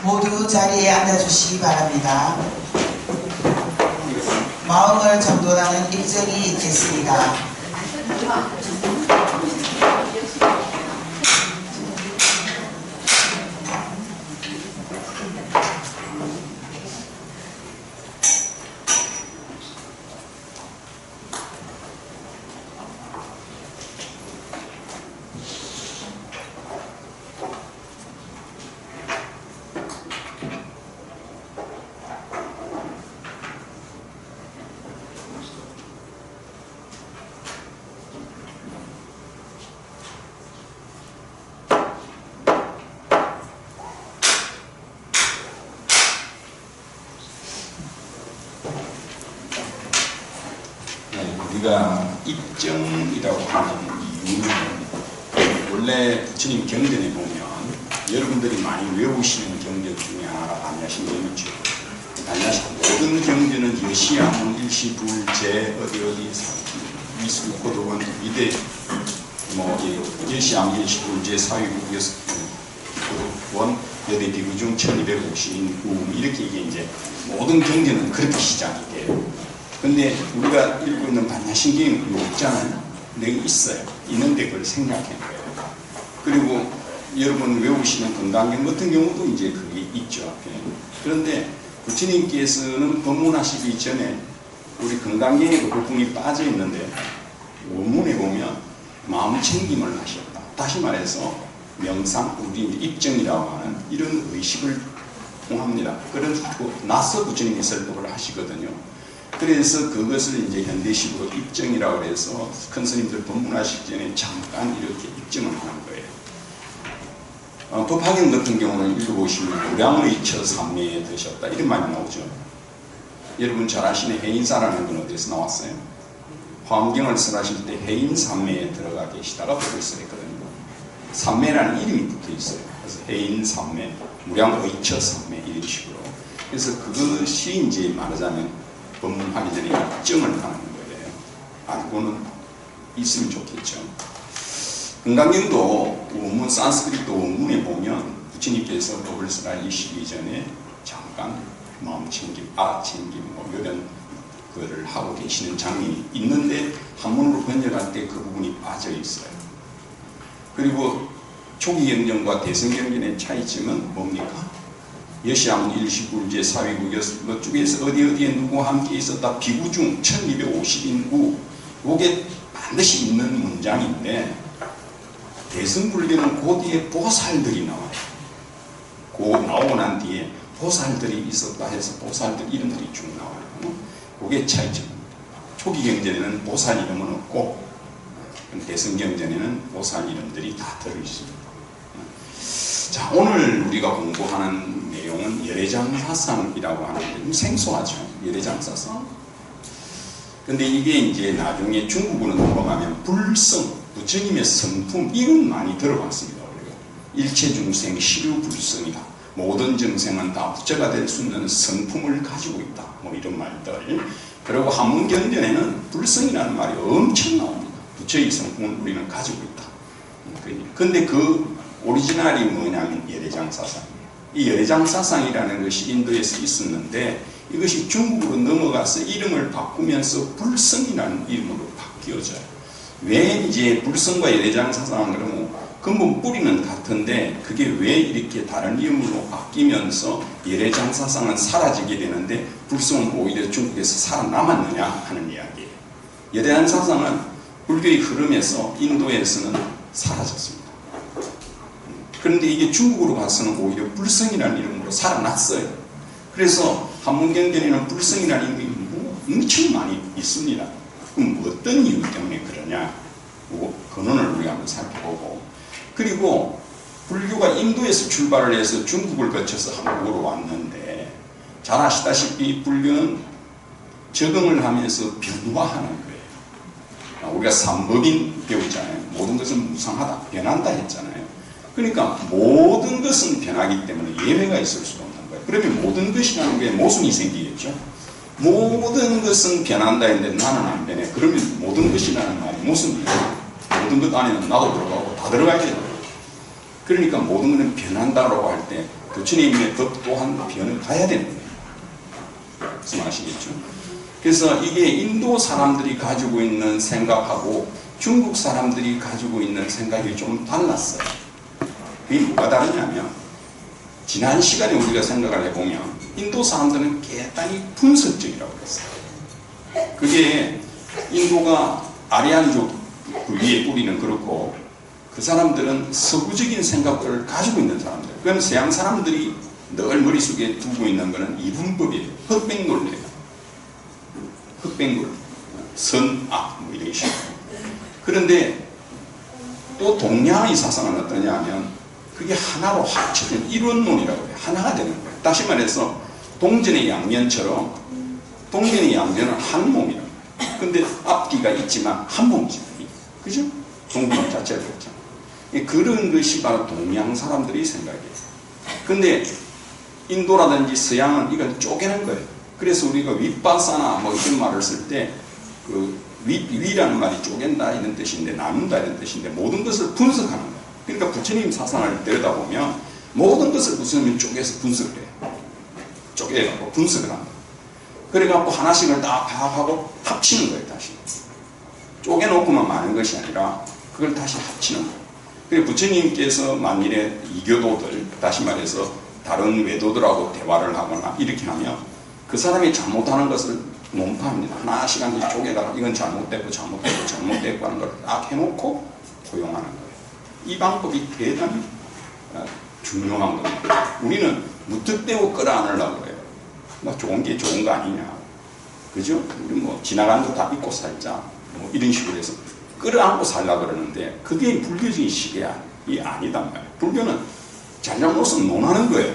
모두 자리에 앉아주시기 바랍니다. 마음을 정돈하는 일정이 있겠습니다. 우리가 입정이라고 하는 이유는 원래 부처님 경전에 보면 여러분들이 많이 외우시는 경전 중에 하나가 반야심경이죠. 모든 경전은 여시야문 일시불제 어디 미술고도원 미대 여시야문 일시불제 사위국원 여대 비구중 1250인 이렇게 이게 이제 모든 경전은 그렇게 시작이 돼요. 근데 우리가 읽고 있는 반야심경이 없잖아요. 내가 있어요. 있는데 그걸 생략한 거예요. 그리고 여러분 외우시는 건강경 같은 경우도 이제 그게 있죠. 그런데 부처님께서는 법문하시기 전에 우리 건강경에도 그 부분이 빠져 있는데 원문에 보면 마음 챙김을 하셨다. 다시 말해서 명상, 우리 입정이라고 하는 이런 의식을 통합니다. 그래서 나서 부처님이 설법을 하시거든요. 그래서 그것을 이제 현대식으로 입정이라고 해서 큰 스님들 법문하시기 전에 잠깐 이렇게 입정을 하는 거예요. 도파경 같은 경우는 읽어보시면 우량의 처삼매에 드셨다 이런 말이 나오죠. 여러분 잘 아시는 해인사라는 건 어디서 나왔어요? 화엄경을 설하실 때 해인삼매에 들어가 계시다가 법을 설했거든요. 삼매라는 이름이 붙어 있어요. 그래서 해인삼매, 무량의 처삼매 이런 식으로. 그래서 그것이 이제 말하자면 법문하기 전에 입정을 하는 거예요. 알고는 있으면 좋겠죠. 건강경도 원문 산스크리트 원문에 보면 부처님께서 법을 설하시기 전에 잠깐 마음 챙김, 챙김 이런 거를 하고 계시는 장면이 있는데 한문으로 번역할 때 그 부분이 빠져 있어요. 그리고 초기 경전과 대성경전의 차이점은 뭡니까? 여시야문 일시불제 사위국 이쪽에서 어디에 누구와 함께 있었다 비구중 1250인구 이게 반드시 있는 문장인데 대승불교는 그 뒤에 보살들이 나와요. 그 나오고 난 뒤에 보살들이 있었다 해서 보살들 이름들이 쭉 나와요. 그게 차이점입니다. 초기 경전에는 보살 이름은 없고 대승경전에는 보살 이름들이 다 들어있습니다. 자, 오늘 우리가 공부하는 내용은 열애장사상이라고 하는데 생소하죠. 열애장사상. 근데 이게 이제 나중에 중국으로 넘어가면 불성, 부처님의 성품 이건 많이 들어봤습니다. 우리가 일체중생 시류불성이다. 모든 정생은 다 부처가 될 수 있는 성품을 가지고 있다. 이런 말들. 그리고 한문경전에는 불성이라는 말이 엄청 나옵니다. 부처의 성품을 우리는 가지고 있다. 근데 그 오리지널이 뭐냐면 열애장사상이에요. 이 열애장사상이라는 것이 인도에서 있었는데 이것이 중국으로 넘어가서 이름을 바꾸면서 불성이라는 이름으로 바뀌어져요. 왜 이제 불성과 열애장사상은 그러면 근본 뿌리는 같은데 그게 왜 이렇게 다른 이름으로 바뀌면서 열애장사상은 사라지게 되는데 불성은 오히려 중국에서 살아남았느냐 하는 이야기예요. 열애장사상은 불교의 흐름에서 인도에서는 사라졌습니다. 그런데 이게 중국으로 가서는 오히려 불성이라는 이름으로 살아났어요. 그래서 한문경전에는 불성이라는 이름이 엄청 많이 있습니다. 그럼 어떤 이유 때문에 그러냐? 근원을 우리가 한번 살펴보고, 그리고 불교가 인도에서 출발을 해서 중국을 거쳐서 한국으로 왔는데 잘 아시다시피 불교는 적응을 하면서 변화하는 거예요. 우리가 삼법인 배우잖아요. 모든 것은 무상하다, 변한다 했잖아요. 그러니까 모든 것은 변하기 때문에 예외가 있을 수가 없는 거예요. 그러면 모든 것이라는 게 모순이 생기겠죠. 모든 것은 변한다 했는데 나는 안 변해. 그러면 모든 것이라는 말이 무슨 일이에요? 모든 것 안에는 나도 들어가고 다 들어가야 돼요. 그러니까 모든 것은 변한다라고 할 때 부처님의 법 또한 변을 가야 되는 거예요. 무슨 아시겠죠? 그래서 이게 인도 사람들이 가지고 있는 생각하고 중국 사람들이 가지고 있는 생각이 좀 달랐어요. 그게 뭐가 다르냐면 지난 시간에 우리가 생각을 해보면 인도 사람들은 대단히 분석적이라고 그랬어요. 그게 인도가 아리안족 그 위에 뿌리는 그렇고 그 사람들은 서구적인 생각을 가지고 있는 사람들. 그럼 서양 사람들이 늘 머릿속에 두고 있는 것은 이분법이에요. 흑백 논리예요. 흑백 논리. 선, 악, 뭐 이런 식으로. 그런데 또 동양의 사상은 어떠냐 하면 그게 하나로 합쳐진 이론론이라고 해요. 하나가 되는 거예요. 다시 말해서 동전의 양면처럼 동전의 양면은 한 몸이라고 해요. 근데 앞뒤가 있지만 한 몸이죠. 그죠? 동전 자체가 그렇잖아요. 그런 것이 바로 동양 사람들의 생각이에요. 근데 인도라든지 서양은 이걸 쪼개는 거예요. 그래서 우리가 윗바사나 뭐 이런 말을 쓸 때 그 위라는 말이 쪼갠다 이런 뜻인데 나눈다 이런 뜻인데 모든 것을 분석하는 거예요. 그러니까 부처님 사상을 들여다보면 모든 것을 부처님이 쪼개서 분석을 해요. 쪼개갖고 분석을 합니다. 그래갖고 하나씩을 다 파악하고 합치는 거예요. 다시 쪼개놓고만 많은 것이 아니라 그걸 다시 합치는 거예요. 그래서 부처님께서 만일에 이교도들 다시 말해서 다른 외도들하고 대화를 하거나 이렇게 하면 그 사람이 잘못하는 것을 논파합니다. 하나씩 하나씩 쪼개다가 이건 잘못됐고 잘못됐고 잘못됐고 하는 걸 딱 해놓고 포용하는 거예요. 이 방법이 대단히 중요한 겁니다. 우리는 무턱대고 끌어안으려고 해요. 뭐 좋은 게 좋은 거 아니냐. 그죠? 우리 뭐 지나가는 거 다 믿고 살자. 뭐 이런 식으로 해서 끌어안고 살려고 그러는데 그게 불교적인 시대이 아니단 말이에요. 불교는 잘잘못은 논하는 거예요.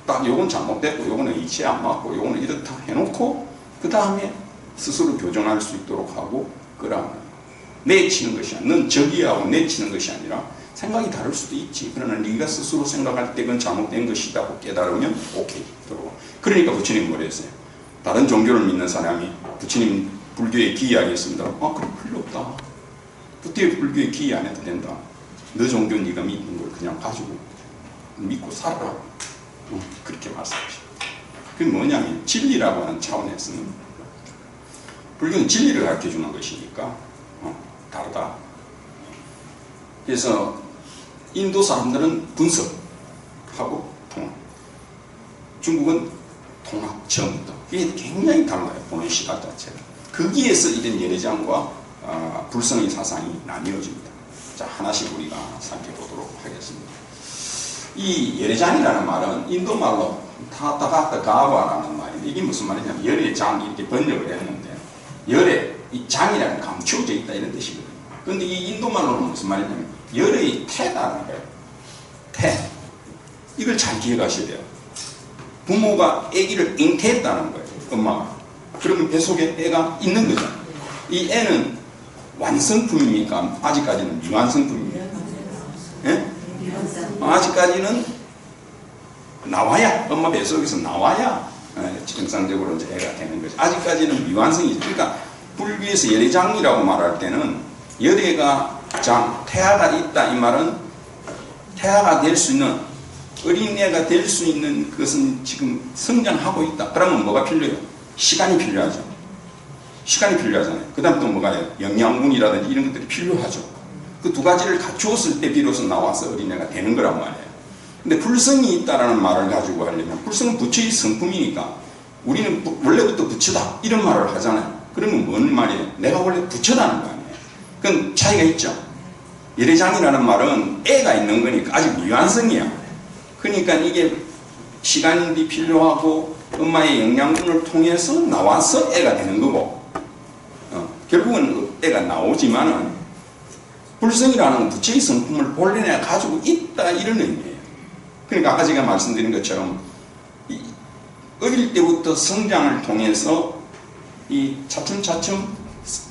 딱 요건 잘못됐고 요거는 이치에 안 맞고 요거는 이렇다 해놓고 그 다음에 스스로 교정할 수 있도록 하고 끌어안는 거예요. 내치는 것이 아니라 넌 저기하고 내치는 것이 아니라 생각이 다를 수도 있지. 그러나 네가 스스로 생각할 때 그건 잘못된 것이라고 깨달으면 오케이. 들어와. 그러니까 부처님이 뭐라 했어요? 다른 종교를 믿는 사람이 부처님 불교에 기이하겠습니다. 아, 그럼 필요 없다. 그때 불교에 기이 안 해도 된다. 너 종교 네가 믿는 걸 그냥 가지고 믿고 살아라. 그렇게 말씀하십니다. 그게 뭐냐면 진리라고 하는 차원에서는 불교는 진리를 가르쳐주는 것이니까 다르다. 그래서 인도 사람들은 분석하고 통합. 중국은 통합, 처음부터. 이게 굉장히 달라요. 보는 시각 자체가. 거기에서 이런 예례장과 불성의 사상이 나뉘어집니다. 자, 하나씩 우리가 살펴보도록 하겠습니다. 이 예례장이라는 말은 인도 말로 타타가타 가와라는 말인데 이게 무슨 말이냐면 열의 장이 이렇게 번역을 했는데 열의 이 장이라는 감추어져 있다 이런 뜻이거든요. 그런데 이 인도 말로는 무슨 말이냐면 열의 태다라는 거예요. 태. 이걸 잘 기억하셔야 돼요. 부모가 아기를 잉태했다는 거예요. 엄마가. 그러면 뱃속에 애가 있는 거죠. 이 애는 완성품입니까? 아직까지는 미완성품입니까? 예? 아직까지는 나와야 엄마 뱃속에서 나와야 정상적으로 이제 애가 되는 거죠. 아직까지는 미완성이죠. 그러니까 불교에서 열애장이라고 말할 때는 열애가 장, 태아가 있다 이 말은 태아가 될 수 있는 어린애가 될 수 있는 것은 지금 성장하고 있다. 그러면 뭐가 필요해요? 시간이 필요하죠. 시간이 필요하잖아요. 그 다음 또 뭐가 해요? 영양분이라든지 이런 것들이 필요하죠. 그 두 가지를 갖추었을 때 비로소 나와서 어린애가 되는 거란 말이에요. 근데 불성이 있다라는 말을 가지고 하려면 불성은 부처의 성품이니까 우리는 원래부터 부처다 이런 말을 하잖아요. 그러면 뭔 말이에요? 내가 원래 부처다는 거 아니에요. 그건 차이가 있죠. 예례장이라는 말은 애가 있는 거니까 아직 미완성이야. 그러니까 이게 시간이 필요하고 엄마의 영양분을 통해서 나와서 애가 되는 거고 결국은 애가 나오지만은 불성이라는 부처의 성품을 본래 내가 가지고 있다 이런 의미예요. 그러니까 아까 제가 말씀드린 것처럼 어릴 때부터 성장을 통해서 이 차츰차츰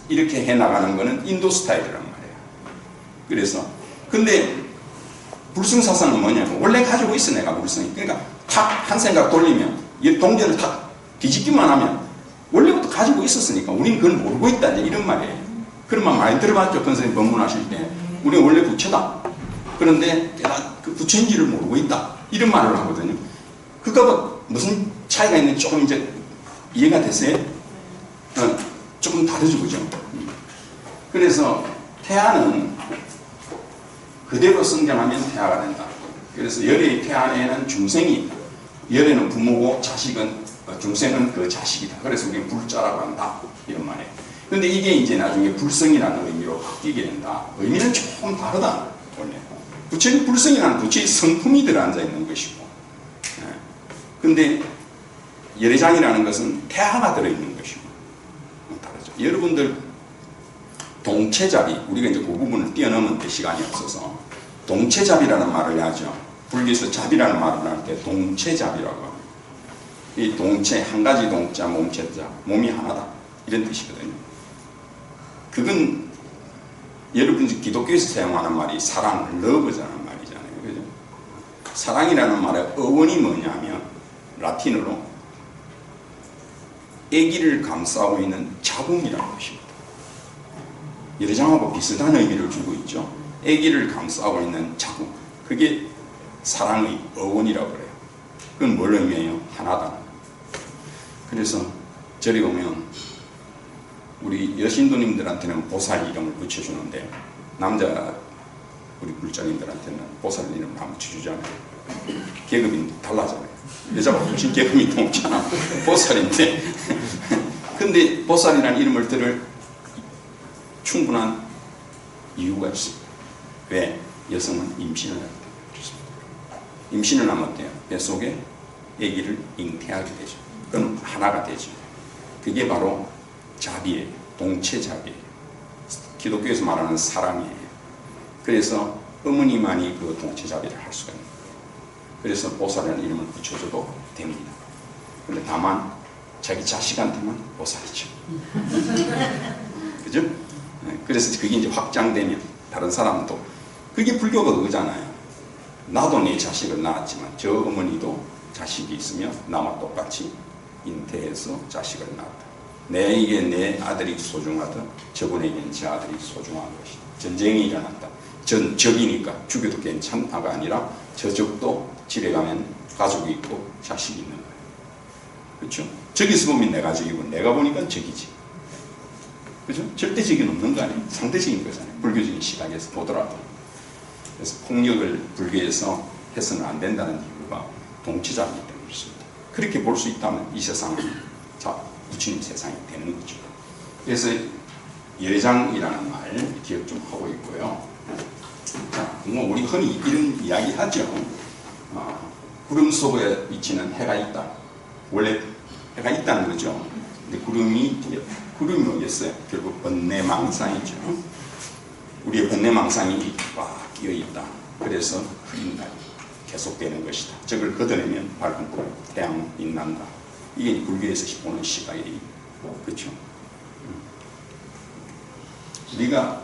이렇게 해나가는 거는 인도 스타일이란 말이에요. 그래서 근데 불성사상은 뭐냐면 원래 가지고 있어 내가 불성이. 그러니까 탁 한 생각 돌리면 이 동전을 탁 뒤집기만 하면 원래부터 가지고 있었으니까 우리는 그걸 모르고 있다 이런 말이에요. 그런 말 많이 들어봤죠. 권선생님 법문하실 때 우리는 원래 부처다. 그런데 내가 그 부처인지를 모르고 있다. 이런 말을 하거든요. 그거가 무슨 차이가 있는지 조금 이제 이해가 되세요? 조금 다르죠, 그죠? 그래서 태아는 그대로 성장하면 태아가 된다. 그래서 열의 태아에는 중생이, 열에는 부모고 자식은, 중생은 그 자식이다. 그래서 우리는 불자라고 한다. 이런 말이에요. 근데 이게 이제 나중에 불성이라는 의미로 바뀌게 된다. 의미는 조금 다르다. 원래. 부처의 불성이라는 부처의 성품이 들어앉아 있는 것이고. 근데 열애장이라는 것은 태아가 들어있는 것이고. 다르죠. 여러분들 동체잡이, 우리가 이제 그 부분을 뛰어넘는데 시간이 없어서 동체잡이라는 말을 하죠. 불교에서 잡이라는 말을 할 때 동체잡이라고 합니다. 이 동체, 한 가지 동자, 몸체자, 몸이 하나다. 이런 뜻이거든요. 그건 여러분 기독교에서 사용하는 말이 사랑, 러브라는 말이잖아요. 그죠? 사랑이라는 말의 어원이 뭐냐면 라틴어로 아기를 감싸고 있는 자궁이라는 것입니다. 열애장하고 비슷한 의미를 주고 있죠. 아기를 감싸고 있는 자궁. 그게 사랑의 어원이라고 그래요. 그건 뭘 의미해요? 하나다. 그래서 저리 오면 우리 여신도님들한테는 보살 이름을 붙여주는데 남자 우리 불자님들한테는 보살 이름을 안 붙여주잖아요. 계급이 달라잖아요. 여자가 훨씬 계급이 높잖아. 보살인데 근데 보살이라는 이름을 들을 충분한 이유가 있습니다. 왜? 여성은 임신을 하기 때문에 그렇습니다. 임신을 하면 어때요? 뱃속에 아기를 잉태하게 되죠. 그럼 하나가 되죠. 그게 바로 자비예요. 동체자비예요. 기독교에서 말하는 사랑이에요. 그래서 어머니만이 그 동체자비를 할 수가 있는 거예요. 그래서 보살이라는 이름을 붙여줘도 됩니다. 근데 다만 자기 자식한테만 보살이죠. 그죠? 그래서 그게 이제 확장되면 다른 사람도 그게 불교가 그거잖아요. 나도 내 자식을 낳았지만 저 어머니도 자식이 있으면 나와 똑같이 잉태해서 자식을 낳았다. 내게 내 아들이 소중하다. 저분에게는 제 아들이 소중한 것이다. 전쟁이 일어났다. 전 적이니까 죽여도 괜찮다가 아니라 저 적도 집에 가면 가족이 있고 자식이 있는 거예요. 그렇죠? 적에서 보면 내가 적이고 내가 보니까 적이지. 그죠? 절대적인 없는 거 아니에요? 상대적인 거잖아요. 불교적인 시각에서 보더라도. 그래서 폭력을 불교에서 해서는 안 된다는 이유가 동체자이기 때문에 그렇습니다. 그렇게 볼 수 있다면 이 세상은 자, 부처님 세상이 되는 거죠. 그래서 열애장이라는 말 기억 좀 하고 있고요. 자, 뭐 우리 흔히 이런 이야기 하죠. 구름 속에 비치는 해가 있다. 원래 해가 있다는 거죠. 근데 구름이 뭐겠어요? 결국 번뇌망상이죠. 우리의 번뇌망상이 꽉 끼어 있다. 그래서 흐린 날이 계속되는 것이다. 저걸 걷어내면 밝은 태양이 빛난다. 이게 불교에서 보는 시각이에요. 그렇죠? 우리가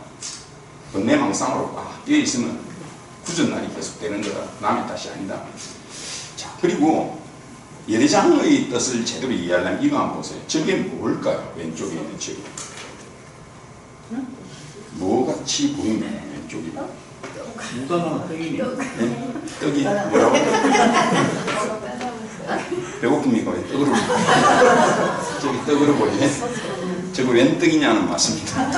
번뇌망상으로 꽉 끼어 있으면 굳은 날이 계속되는 거다. 남의 탓이 아니다. 자, 그리고 열애장의 뜻을 제대로 이해하려면 이거 한번 보세요. 저게 뭘까요? 왼쪽에 있는 저게. 뭐같이 보이나요? 왼쪽이. 무가만 떡이네. 네? 떡이 뭐라고? 배고픕니까? 왜 떡으로 저기 떡으로 보이네? 저거 웬 떡이냐는 맞습니다.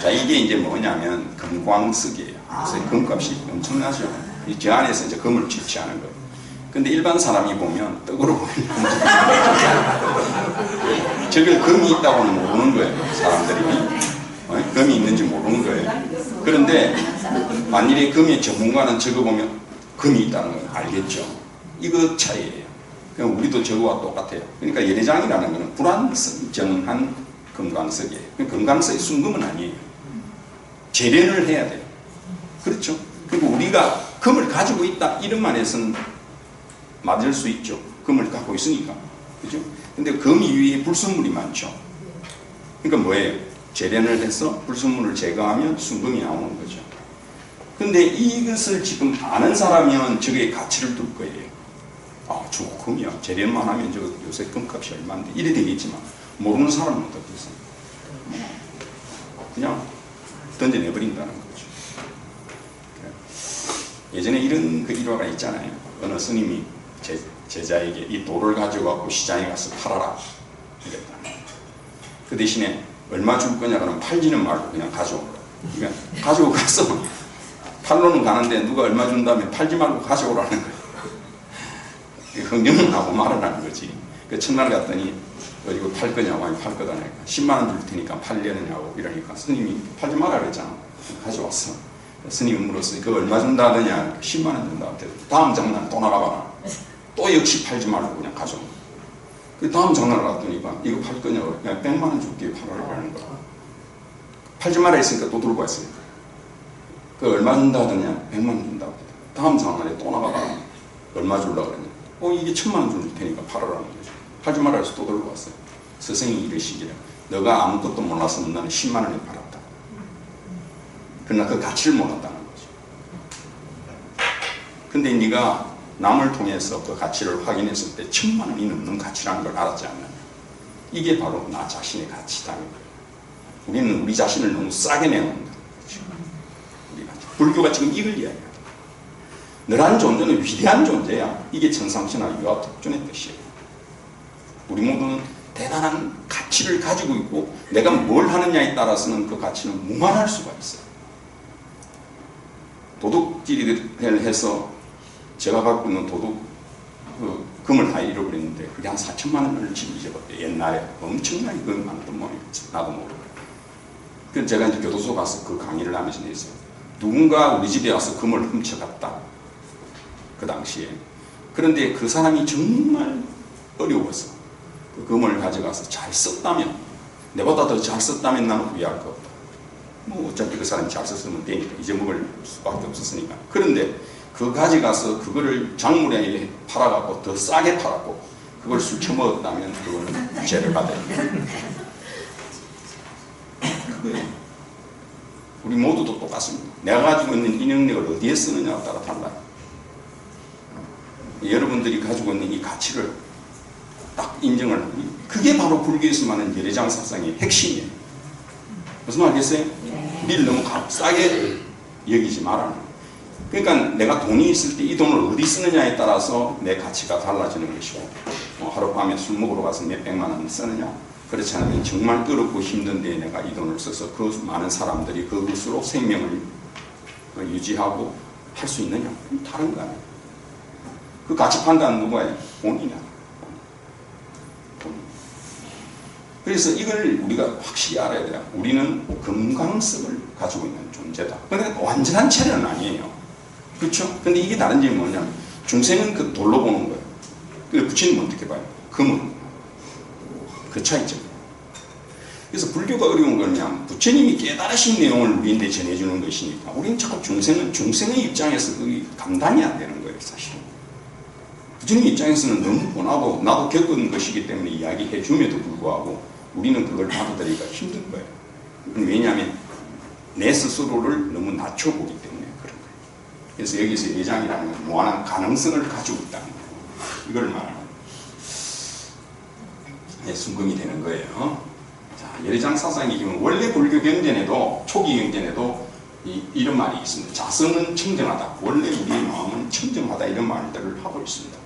자, 이게 이제 뭐냐면 금광석이에요. 그래서 금값이 엄청나죠. 저 안에서 이제 금을 채취하는 거예요. 근데 일반 사람이 보면 떡으로 보이는 저걸 금이 있다고는 모르는 거예요. 사람들이 금이 있는지 모르는 거예요. 그런데 만일에 금의 전문가는 저거 보면 금이 있다는 걸 알겠죠. 이거 차이예요. 그럼 우리도 저거와 똑같아요. 그러니까 열애장이라는 것은 불안정한 금강석이에요. 금강석이 순금은 아니에요. 재련을 해야 돼요. 그렇죠? 그리고 우리가 금을 가지고 있다 이런 말에서는 맞을 수 있죠. 금을 갖고 있으니까. 그죠? 근데 금 위에 불순물이 많죠. 그러니까 뭐예요? 재련을 해서 불순물을 제거하면 순금이 나오는 거죠. 근데 이것을 지금 아는 사람이면 저게 가치를 둘 거예요. 아, 저거 금이야. 재련만 하면 저 요새 금값이 얼마인데 이래 되겠지만 모르는 사람은 어떻겠어요? 그냥 던져내버린다는 거죠. 예전에 이런 그 일화가 있잖아요. 어느 스님이 제자에게 이 돌을 가져가고 시장에 가서 팔아라 이랬다. 그 대신에 얼마 줄 거냐 그러면 팔지는 말고 그냥 가져오라. 그러니까 가지고 가서 팔로는 가는데 누가 얼마 준 다음에 팔지 말고 가져오라는 거예요. 흥정을 하고 말을 하는 거지. 그 첫날 갔더니 어디고 팔 거냐고. 아니 팔 거다. 10만 원 줄 테니까 팔려느냐고 이러니까 스님이 팔지 말라 그랬잖아. 가져왔어. 스님이 물었어요. 그거 얼마 준다 하더냐. 10만 원 준다 하더니 다음 장난 또 나가봐라. 또 역시 팔지 말고 그냥 가져온 거야. 그 다음 장난을 갔더니까 이거 팔 거냐고. 그냥 100만 원 줄게 팔아라 하는 거야. 팔지 말라 했으니까 또 들고 왔어요. 그 얼마 준다 하더냐. 100만 원 준다고. 다음 장난에 또 나가봐라. 얼마 줄라 그랬냐. 이게 1000만 원 줄 테니까 팔아라는 거죠. 팔지 말라 해서 또 들고 왔어요. 스승이 이러시기를 너가 아무것도 몰랐으면 나는 10만 원에 팔았다. 그러나 그 가치를 몰랐다는 거죠. 근데 네가 남을 통해서 그 가치를 확인했을 때 1000만 원이 넘는 가치라는 걸 알았지 않느냐. 이게 바로 나 자신의 가치다. 우리는 우리 자신을 너무 싸게 내놓는다. 불교가 지금 이걸 이야기해요. 너란 존재는 위대한 존재야. 이게 천상천하 유아독존의 뜻이에요. 우리 모두는 대단한 가치를 가지고 있고 내가 뭘 하느냐에 따라서는 그 가치는 무한할 수가 있어요. 도둑질을 해서 제가 갖고 있는 도둑 금을 다 잃어버렸는데 그게 한 4천만 원을 지금 잊어버렸대요. 옛날에 엄청나게 그 많았던 모양이었죠. 나도 모르고. 그래서 제가 이제 교도소 가서 그 강의를 하면서 했어요. 누군가 우리 집에 와서 금을 훔쳐갔다. 그 당시에. 그런데 그 사람이 정말 어려워서 그 금을 가져가서 잘 썼다면, 내보다 더 잘 썼다면 나는 후회할 거 없다. 뭐 어차피 그 사람이 잘 썼으면 되니까 잊어먹을 수밖에 없었으니까. 그런데 그 가져가서 그거를 작물에 팔아갖고 더 싸게 팔았고 그걸 술 처먹었다면 그거는 죄를 받아야 돼요. 그거예요. 우리 모두도 똑같습니다. 내가 가지고 있는 이 능력을 어디에 쓰느냐에 따라 달라요. 여러분들이 가지고 있는 이 가치를 딱 인정을 하니 그게 바로 불교에서 말하는 열애장 사상의 핵심이에요. 무슨 말 알겠어요? 우리를 너무 싸게 여기지 말아라. 그러니까 내가 돈이 있을 때 이 돈을 어디 쓰느냐에 따라서 내 가치가 달라지는 것이고 하룻밤에 술 먹으러 가서 몇 백만 원 쓰느냐 그렇지 않으면 정말 어렵고 힘든데 내가 이 돈을 써서 그 많은 사람들이 그것으로 생명을 유지하고 할 수 있느냐 다른 거 아니에요. 그 가치 판단은 누구야? 본인이야. 그래서 이걸 우리가 확실히 알아야 돼요. 우리는 금강석을 가지고 있는 존재다. 그러니까 완전한 체력은 아니에요. 그렇죠? 근데 이게 다른 점이 뭐냐면 중생은 그 돌로 보는 거예요. 그 부처님은 어떻게 봐요? 금은. 그 차이죠. 그래서 불교가 어려운 거냐 부처님이 깨달으신 내용을 우리한테 전해주는 것이니까 우리는 자꾸 중생의 입장에서 그게 감당이 안 되는 거예요. 사실은. 부처님 입장에서는 너무 뻔하고 나도 겪은 것이기 때문에 이야기해 줌에도 불구하고 우리는 그걸 받아들이기가 힘든 거예요. 왜냐하면 내 스스로를 너무 낮춰보기 때문에 그런 거예요. 그래서 여기서 예장이라는 건 무한한 가능성을 가지고 있다는 거예요. 이걸 말하는 순금이 되는 거예요. 자, 열애장 사상의 경우 원래 불교 경전에도 초기 경전에도 이런 말이 있습니다. 자성은 청정하다. 원래 우리의 마음은 청정하다. 이런 말들을 하고 있습니다.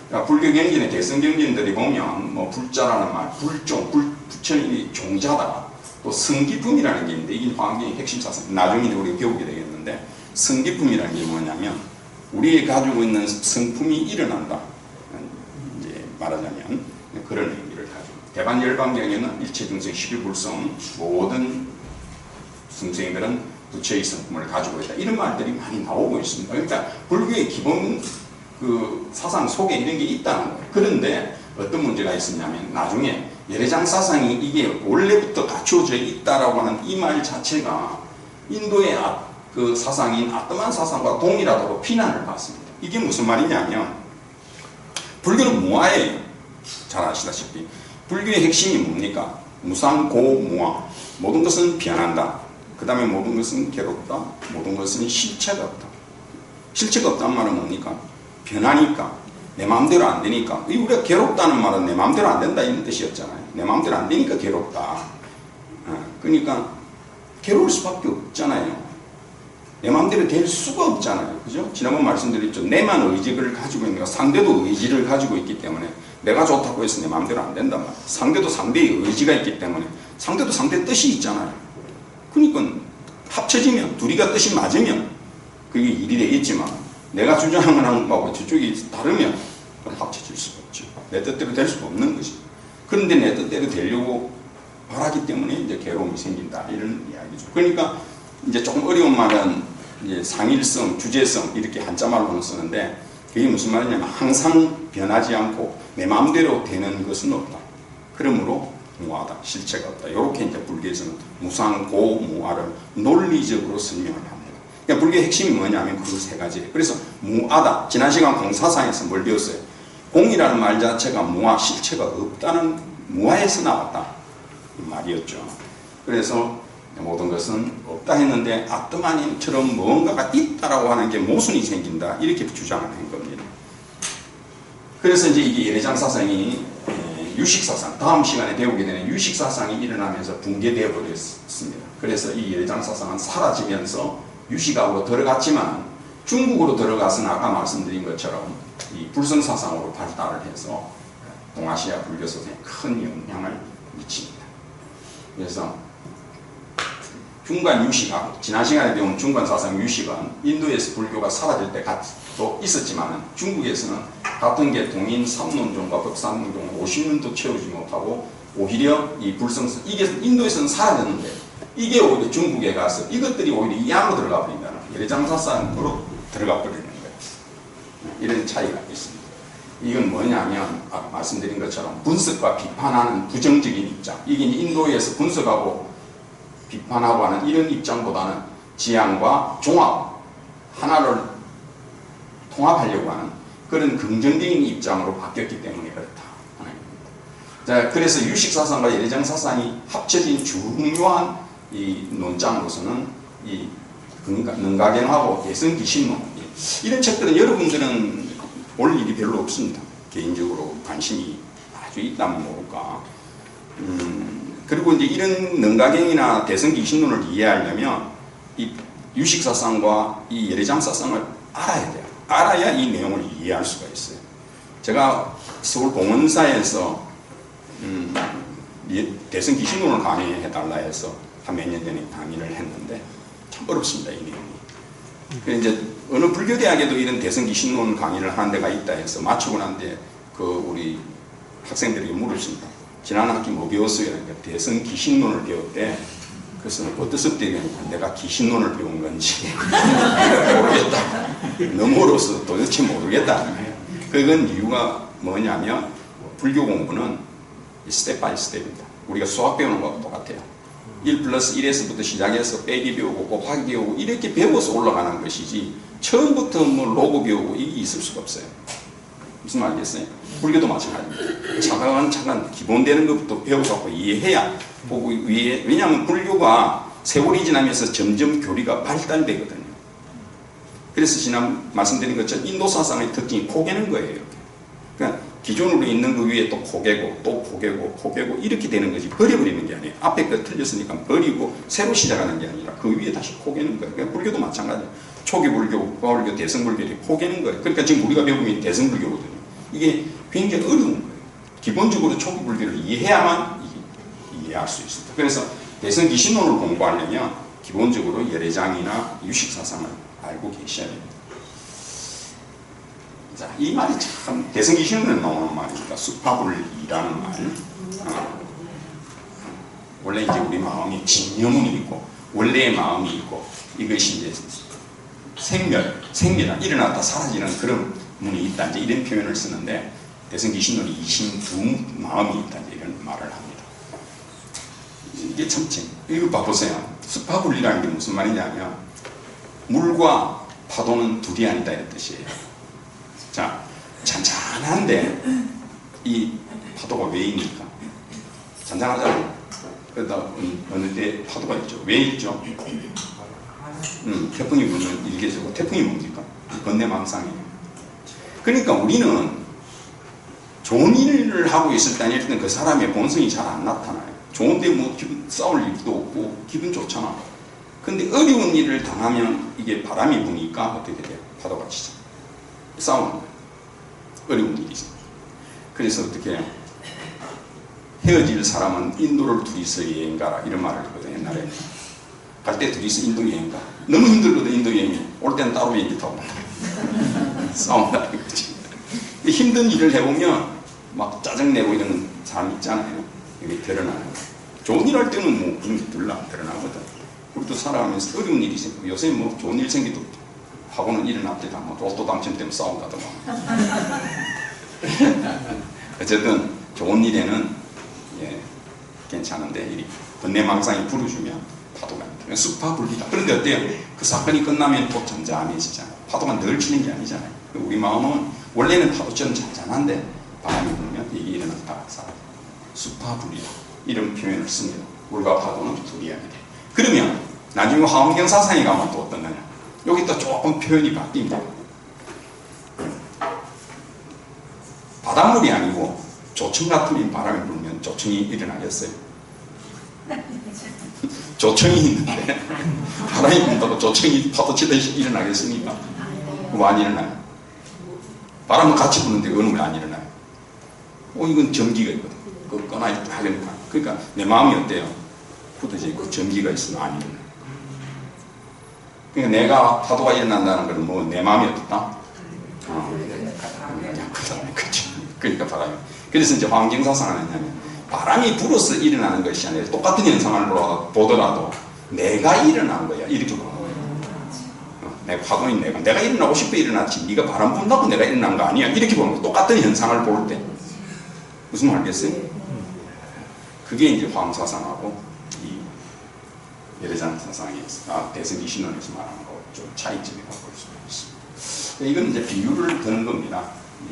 그러니까 불교 경전의 대성 경전들이 보면 뭐 불자라는 말, 불종, 부처님이 종자다. 또 성기품이라는 게 있는데 이게 화엄경의 핵심 사상. 나중에 우리가 배우게 되겠는데 성기품이라는 게 뭐냐면 우리가 가지고 있는 성품이 일어난다. 이제 말하자면 그런 의미를 가지고 대반열반경에는 일체중생 11불성 모든 중생들은 부처의 성품을 가지고 있다. 이런 말들이 많이 나오고 있습니다. 그러니까 불교의 기본 그 사상 속에 이런 게 있다는 거예요. 그런데 어떤 문제가 있었냐면 나중에 열애장 사상이 이게 원래부터 갖춰져 있다라고 하는 이 말 자체가 인도의 그 사상인 아트만 사상과 동일하다고 비난을 받습니다. 이게 무슨 말이냐면 불교는 무아예요. 잘 아시다시피 불교의 핵심이 뭡니까? 무상고무아. 모든 것은 변한다. 그 다음에 모든 것은 괴롭다. 모든 것은 실체가 없다. 실체가 없다는 말은 뭡니까? 변하니까 내 마음대로 안 되니까. 우리가 괴롭다는 말은 내 마음대로 안 된다 이런 뜻이었잖아요. 내 마음대로 안 되니까 괴롭다. 그러니까 괴로울 수밖에 없잖아요. 내 마음대로 될 수가 없잖아요. 그죠? 지난번 말씀드렸죠. 내만 의지를 가지고 있는 거, 상대도 의지를 가지고 있기 때문에 내가 좋다고 해서 내 마음대로 안 된단 말이에요. 상대도 상대의 의지가 있기 때문에 상대도 상대의 뜻이 있잖아요. 그러니까 합쳐지면, 둘이가 뜻이 맞으면 그게 일이 되겠지만 내가 주장하는 거하고 저쪽이 다르면 그럼 합쳐질 수가 없죠. 내 뜻대로 될 수가 없는 것이. 그런데 내 뜻대로 되려고 바라기 때문에 이제 괴로움이 생긴다. 이런 이야기죠. 그러니까 이제 조금 어려운 말은 이제 상일성, 주제성 이렇게 한자말로는 쓰는데 그게 무슨 말이냐면 항상 변하지 않고 내 마음대로 되는 것은 없다. 그러므로 무하다, 실체가 없다. 이렇게 이제 불교에서는 무상고무아를 논리적으로 설명을 합니다. 그러니까 불교의 핵심이 뭐냐면 그 세 가지. 그래서 무하다. 지난 시간 공사상에서 뭘 배웠어요? 공이라는 말 자체가 무하, 실체가 없다는 무하에서 나왔다. 이 말이었죠. 그래서 모든 것은 없다 했는데 아트마님처럼 뭔가가 있다라고 하는 게 모순이 생긴다. 이렇게 주장을 한 겁니다. 그래서 이제 이게 예래장사상이 유식사상, 다음 시간에 배우게 되는 유식사상이 일어나면서 붕괴되어 버렸습니다. 그래서 이 예래장사상은 사라지면서 유식학으로 들어갔지만 중국으로 들어가서는 아까 말씀드린 것처럼 이 불성사상으로 발달을 해서 동아시아 불교사상에 큰 영향을 미칩니다. 그래서 중간 유식학, 지난 시간에 배운 중간 사상 유식은 인도에서 불교가 사라질 때도 있었지만 중국에서는 같은 계통인 삼론종과 법삼론종을 50년도 채우지 못하고 오히려 이 불성사, 이게 인도에서는 사라졌는데 이게 오히려 중국에 가서 이것들이 오히려 이 안으로 들어가 버린다는 예래장사상으로 들어가 버리는 거예요. 이런 차이가 있습니다. 이건 뭐냐면 아까 말씀드린 것처럼 분석과 비판하는 부정적인 입장. 이게 인도에서 분석하고 비판하고 하는 이런 입장보다는 지향과 종합, 하나를 통합하려고 하는 그런 긍정적인 입장으로 바뀌었기 때문에 그렇다. 자, 그래서 유식사상과 예래장사상이 합쳐진 중요한 이 논장으로서는 이 능가견하고 대성기신론 이런 책들은 여러분들은 볼 일이 별로 없습니다. 개인적으로 관심이 아주 있다면 모를까. 그리고 이제 이런 능가경이나 대성기신론을 이해하려면 이 유식사상과 이 예래장사상을 알아야 돼요. 알아야 이 내용을 이해할 수가 있어요. 제가 서울 공원사에서 대성기신론을 강의해달라 해서 한 몇 년 전에 강의를 했는데 참 어렵습니다, 이 내용이. 이제 어느 불교대학에도 이런 대성기신론 강의를 하는 데가 있다 해서 마치고 난 뒤에 그 우리 학생들에게 물었습니다. 지난 학기 뭐 배웠어요? 그러니까 대성기신론을 배웠대. 그래서 어떻습니까? 내가 기신론을 배운 건지 모르겠다. 너무 어려워서 도대체 모르겠다. 그건 이유가 뭐냐면 불교 공부는 스텝 바이 스텝입니다. 우리가 수학 배우는 거하고 똑같아요. 1 플러스 1에서부터 시작해서 빼기 배우고 곱하기 배우고 이렇게 배워서 올라가는 것이지 처음부터 뭐 로고 배우고 이게 있을 수가 없어요. 무슨 말이겠어요? 불교도 마찬가지입니다. 차근차근 기본되는 것부터 배워서 이해해야 보고 왜냐하면 불교가 세월이 지나면서 점점 교리가 발달되거든요. 그래서 지난 말씀드린 것처럼 인도 사상의 특징이 포개는 거예요. 그러니까 기존으로 있는 그 위에 또 포개고 또 포개고 포개고 이렇게 되는 거지 버려버리는 게 아니에요. 앞에 거 틀렸으니까 버리고 새로 시작하는 게 아니라 그 위에 다시 포개는 거예요. 그러니까 불교도 마찬가지예요. 초기 불교, 고불교, 대성불교를 포개는 거예요. 그러니까 지금 우리가 배우고 있는 대성불교거든요. 이게 굉장히 어려운 거예요. 기본적으로 초기 불교를 이해해야만 이해할 수 있습니다. 그래서 대성기신론을 공부하려면 기본적으로 예래장이나 유식사상을 알고 계셔야 됩니다. 자, 이 말이 참 대성기신론에 나오는 말입니다. 수파불이라는 말. 원래 이제 우리 마음이 진여문이 있고 원래의 마음이 있고 이것이 이제 생멸, 일어났다 사라지는 그런 문이 있다. 이제 이런 표현을 쓰는데 대성기신론이 이심 두 마음이 있다. 이제 이런 말을 합니다. 이게 참 이거 봐보세요. 수파불이라는 게 무슨 말이냐면 물과 파도는 둘이 아니다 이런 뜻이에요. 자, 잔잔한데 이 파도가 왜 있니까? 잔잔하잖아요. 그러다 어느 때 파도가 있죠. 왜 있죠? 태풍이 불면 일게 되고 태풍이 뭡니까? 건네망상이에요. 그러니까 우리는 좋은 일을 하고 있을 때 일단 그 사람의 본성이 잘 안 나타나요. 좋은데 뭐 기분 싸울 일도 없고 기분 좋잖아. 근데 어려운 일을 당하면 이게 바람이 부니까 어떻게 돼요? 파도가 치죠. 싸우는 거예요. 어려운 일이죠. 그래서 어떻게 해요? 헤어질 사람은 인도를 둘이서 여행 가라 이런 말을 하거든요. 옛날에 갈 때 둘이서 인도 여행 가. 너무 힘들거든 인도 여행이. 올 때는 따로 비행기 타고 싸운다는 거지. 힘든 일을 해보면 막 짜증내고 이런 사람 있잖아요. 이게 드러나는 거예요. 좋은 일 할 때는 뭐 그런 게 별로 안 드러나거든. 우리도 살아가면서 어려운 일이 생기고 요새 뭐 좋은 일 생기도 하고는 일어났대다 뭐 로또 당첨 때문에 싸운다더만. 어쨌든 좋은 일에는 예, 괜찮은데 일이 번뇌망상이 부르주면 파도가 수파불리다. 그런데 어때요? 그 사건이 끝나면 또 잠잠해지잖아요. 파도가 늘 치는 게 아니잖아요. 우리 마음은 원래는 파도처럼 잔잔한데 바람이 불면 이게 일어났다. 수파불리다. 이런 표현을 씁니다. 물과 파도는 둘이 아니래. 그러면 나중에 화엄경사상에 가면 또 어떤 거냐? 여기 또 조금 표현이 바뀝니다. 바닷물이 아니고 조청 같은 바람이 불면 조청이 일어나겠어요? 조청이 있는데 바람이 분다고 조청이 파도 치듯이 일어나겠습니까? 그거 안 일어나요. 바람은 같이 부는데 어느 왜 안 일어나요? 이건 전기가 있거든. 그거 꺼놔야 하려니까. 그러니까 내 마음이 어때요? 굳어지 그 전기가 있으면 안 일어나요. 그러니까 내가 파도가 일어난다는 건 뭐 내 마음이 어떻다? 그러니까 바람이. 그래서 이제 환경사상은 뭐냐면 바람이 불어서 일어나는 것이 아니라 똑같은 현상을 보더라도 내가 일어난 거야. 이렇게 보는 거예요. 내가 파도인 내가 일어나고 싶어 일어났지. 네가 바람 분다고 내가 일어난 거 아니야. 이렇게 보는 거예요. 똑같은 현상을 볼 때. 무슨 말 알겠어요? 그게 이제 화엄사상하고 이 열애장사상의 대승기 신론에서 말하는 거하고 좀 차이점이라고 볼 수 있습니다. 이건 이제 비유를 드는 겁니다.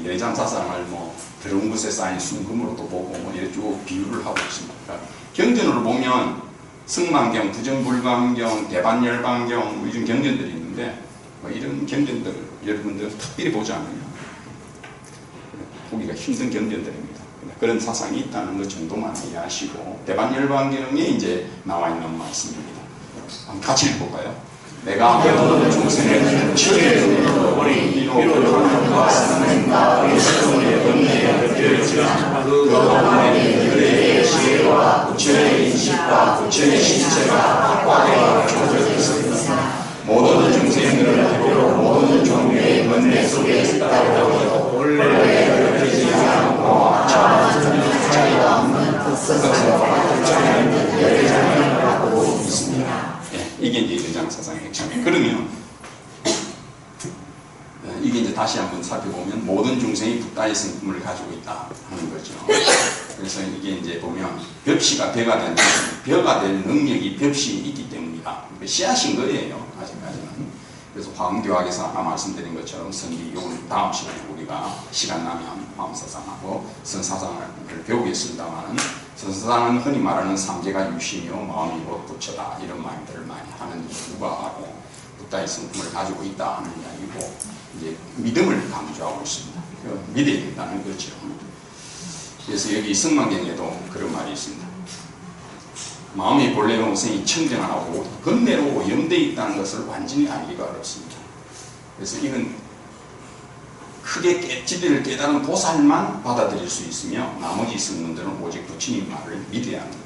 열애장사상을 뭐 더러운 것에 쌓인 순금으로도 보고 뭐 이렇게 쭉 비유를 하고 있습니다. 그러니까 경전으로 보면 승만경, 부정불감경, 대반열반경 뭐 이런 경전들이 있는데 뭐 이런 경전들 여러분들 특별히 보지 않으면 보기가 힘든 경전들입니다. 그런 사상이 있다는 것 정도만 이해하시고 대반열반경에 이제 나와 있는 말씀입니다. 한번 같이 읽어볼까요? 내가 모든 중생을 지혜로 버리기로 하는 것은 나의 스스로의 번뇌에 곁들였지만 그 번뇌는 그의 지혜와 부처의 인식과 부처의 신체가 확과되어 조절했습니다. 모든 중생들은 대표로 모든 종류의 번뇌 속에 있다고 원래 곁들이지 않고 참 차이가 없는 것은 부처는 열애장이라고 있습니다. 이게 이제 열애장사상의 핵심이에요. 그러면 이게 이제 다시 한번 살펴보면 모든 중생이 붓다의 성품을 가지고 있다 하는 거죠. 그래서 이게 이제 보면 벽시가 벼가 된 벼가 될 능력이 벽시에 있기 때문이다. 씨앗인 거예요. 아직까지는. 그래서 화엄교학에서 아까 말씀드린 것처럼 선비 요건 다음 시간에 우리가 시간 나면 화엄사상하고 선사상을 배우겠습니다만은 선사상은 흔히 말하는 삼재가 유심이요 마음이 곧 부처다 이런 말들을 많이 하는 이유가 바로 붓다의 성품을 가지고 있다 하는 이야기고 이제 믿음을 강조하고 있습니다. 믿어야 된다는 거죠. 그래서 여기 승만경에도 그런 말이 있습니다. 마음의 본래는 우선이 청정하고 건대로 오염되어 있다는 것을 완전히 알기가 어렵습니다. 그래서 이건 크게 진리를 깨달은 보살만 받아들일 수 있으며 나머지 성문들은 오직 부처님 말을 믿어야 합니다.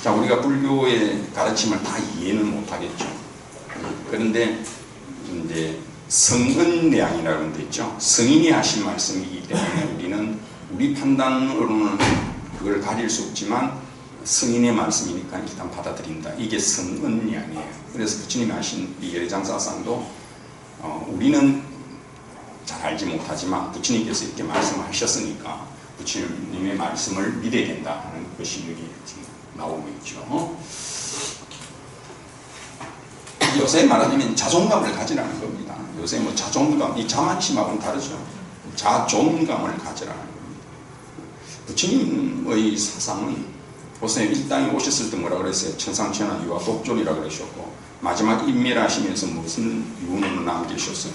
자, 우리가 불교의 가르침을 다 이해는 못하겠죠. 그런데 이제 성은량이라는 데 있죠. 성인이 하신 말씀이기 때문에 우리는 우리 판단으로는 그걸 가릴 수 없지만 성인의 말씀이니까 일단 받아들인다. 이게 성은량이에요. 그래서 부처님이 하신 이 열애장사상도 우리는 잘 알지 못하지만 부처님께서 이렇게 말씀을 하셨으니까 부처님의 말씀을 믿어야 된다 하는 것이 여기 나오고 있죠. 요새 말하자면 자존감을 가지라는 겁니다. 요새 뭐 자존감, 이 자만심하고는 다르죠. 자존감을 가지라는 겁니다. 부처님의 사상은 보세요. 이 땅에 오셨을 때 뭐라 그랬어요? 천상천하 유아 독존이라 그러셨고 마지막 인멸하시면서 무슨 유언을 남기셨어요?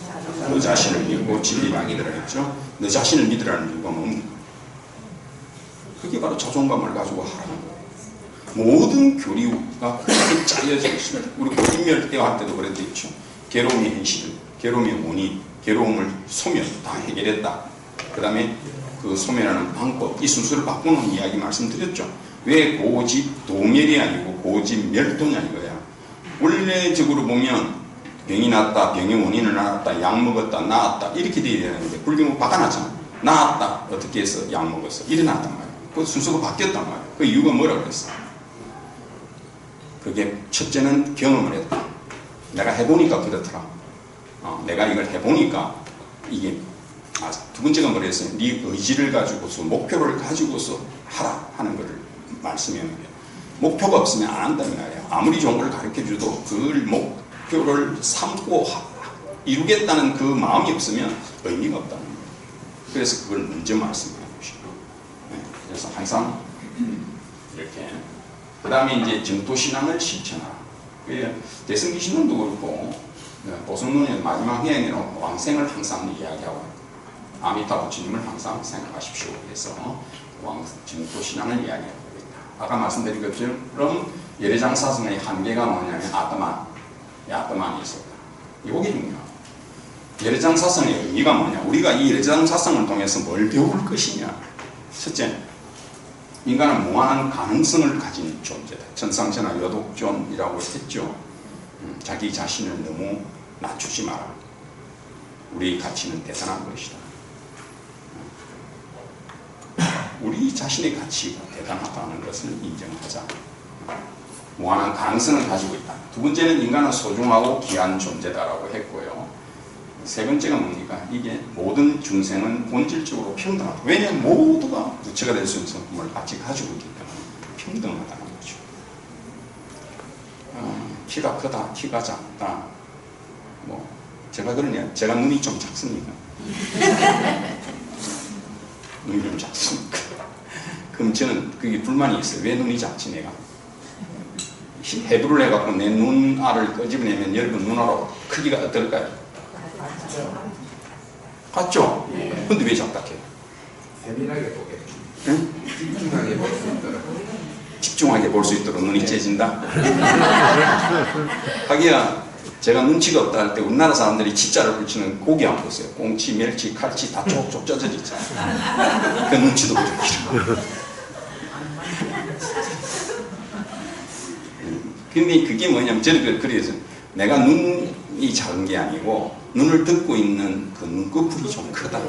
너 자신을 믿고 진리를 믿으라 했죠. 너 자신을 믿으라는 이유가 뭡니까? 그게 바로 자존감을 가지고 하라는 거예요. 모든 교리가 그렇게 짜여져 있습니다. 우리 고인멸대화 할 때도 그랬죠. 괴로움의 현실, 괴로움의 원인, 괴로움을 소멸 다 해결했다. 그 다음에 그 소멸하는 방법, 이 순서를 바꾸는 이야기 말씀드렸죠. 왜 고집 도멸이 아니고 고집 멸도냐 이거야. 원래적으로 보면 병이 났다, 병의 원인을 알았다, 약 먹었다, 나았다 이렇게 돼야 되는데 불교는 바꿔놨잖아. 나았다, 어떻게 해서 약 먹었어, 일어났단 말이야. 그 순서가 바뀌었단 말이야. 그 이유가 뭐라고 그랬어? 그게 첫째는 경험을 했다. 내가 해보니까 그렇더라. 내가 이걸 해보니까 이게 두 번째가 뭐랬어요? 네 의지를 가지고서 목표를 가지고서 하라 하는 것을 말씀해요. 목표가 없으면 안 한다는 말이에요. 아무리 좋은 걸 가르쳐줘도 그 목표를 삼고 이루겠다는 그 마음이 없으면 의미가 없다는 거예요. 그래서 그걸 먼저 말씀해 주시고, 그래서 항상 이렇게 그 다음에 이제 정토신앙을 실천하라. 대승기신론도 그렇고 보성론의 마지막 해에는 왕생을 항상 이야기하고 아미타 부처님을 항상 생각하십시오. 그래서 정토신앙을 이야기하고 있다. 아까 말씀드린 것처럼 예레장사성의 한계가 뭐냐면 아트만이 있었다. 이게 중요하다. 예레장사성의 의미가 뭐냐? 우리가 이 예레장사성을 통해서 뭘 배울 것이냐? 첫째, 인간은 무한한 가능성을 가진 존재다. 천상천하 여독존이라고 했죠. 자기 자신을 너무 낮추지 마라. 우리의 가치는 대단한 것이다. 우리 자신의 가치가 대단하다는 것을 인정하자. 무한한 가능성을 가지고 있다. 두 번째는 인간은 소중하고 귀한 존재다라고 했고요. 세 번째가 뭡니까? 이게 모든 중생은 본질적으로 평등하다. 왜냐하면 모두가 부처가 될 수 있는 성품을 같이 가지고 있기 때문에 평등하다는 거죠. 키가 크다, 키가 작다. 뭐 제가 그러냐? 제가 눈이 좀 작습니까? 눈이 좀 작습니까? 그럼 저는 그게 불만이 있어요. 왜 눈이 작지 내가? 해부를 해갖고 내 눈알을 끄집어내면 여러분 눈알하고 크기가 어떨까요? 같죠? 근데 왜 작다 해요? 세밀하게 보게. 응? 집중하게 볼 수 있도록. 집중하게 볼 수 있도록 눈이 째진다? 하기야 제가 눈치가 없다 할 때 우리나라 사람들이 치자를 붙이는 고기 안 보세요. 꽁치, 멸치, 칼치 다 쪽쪽 쪄져 있잖아요. 그 눈치도 부족해요. 근데 그게 뭐냐면 저는 그래서 내가 눈이 작은 게 아니고 눈을 덮고 있는 그 눈꺼풀이 좀 크다.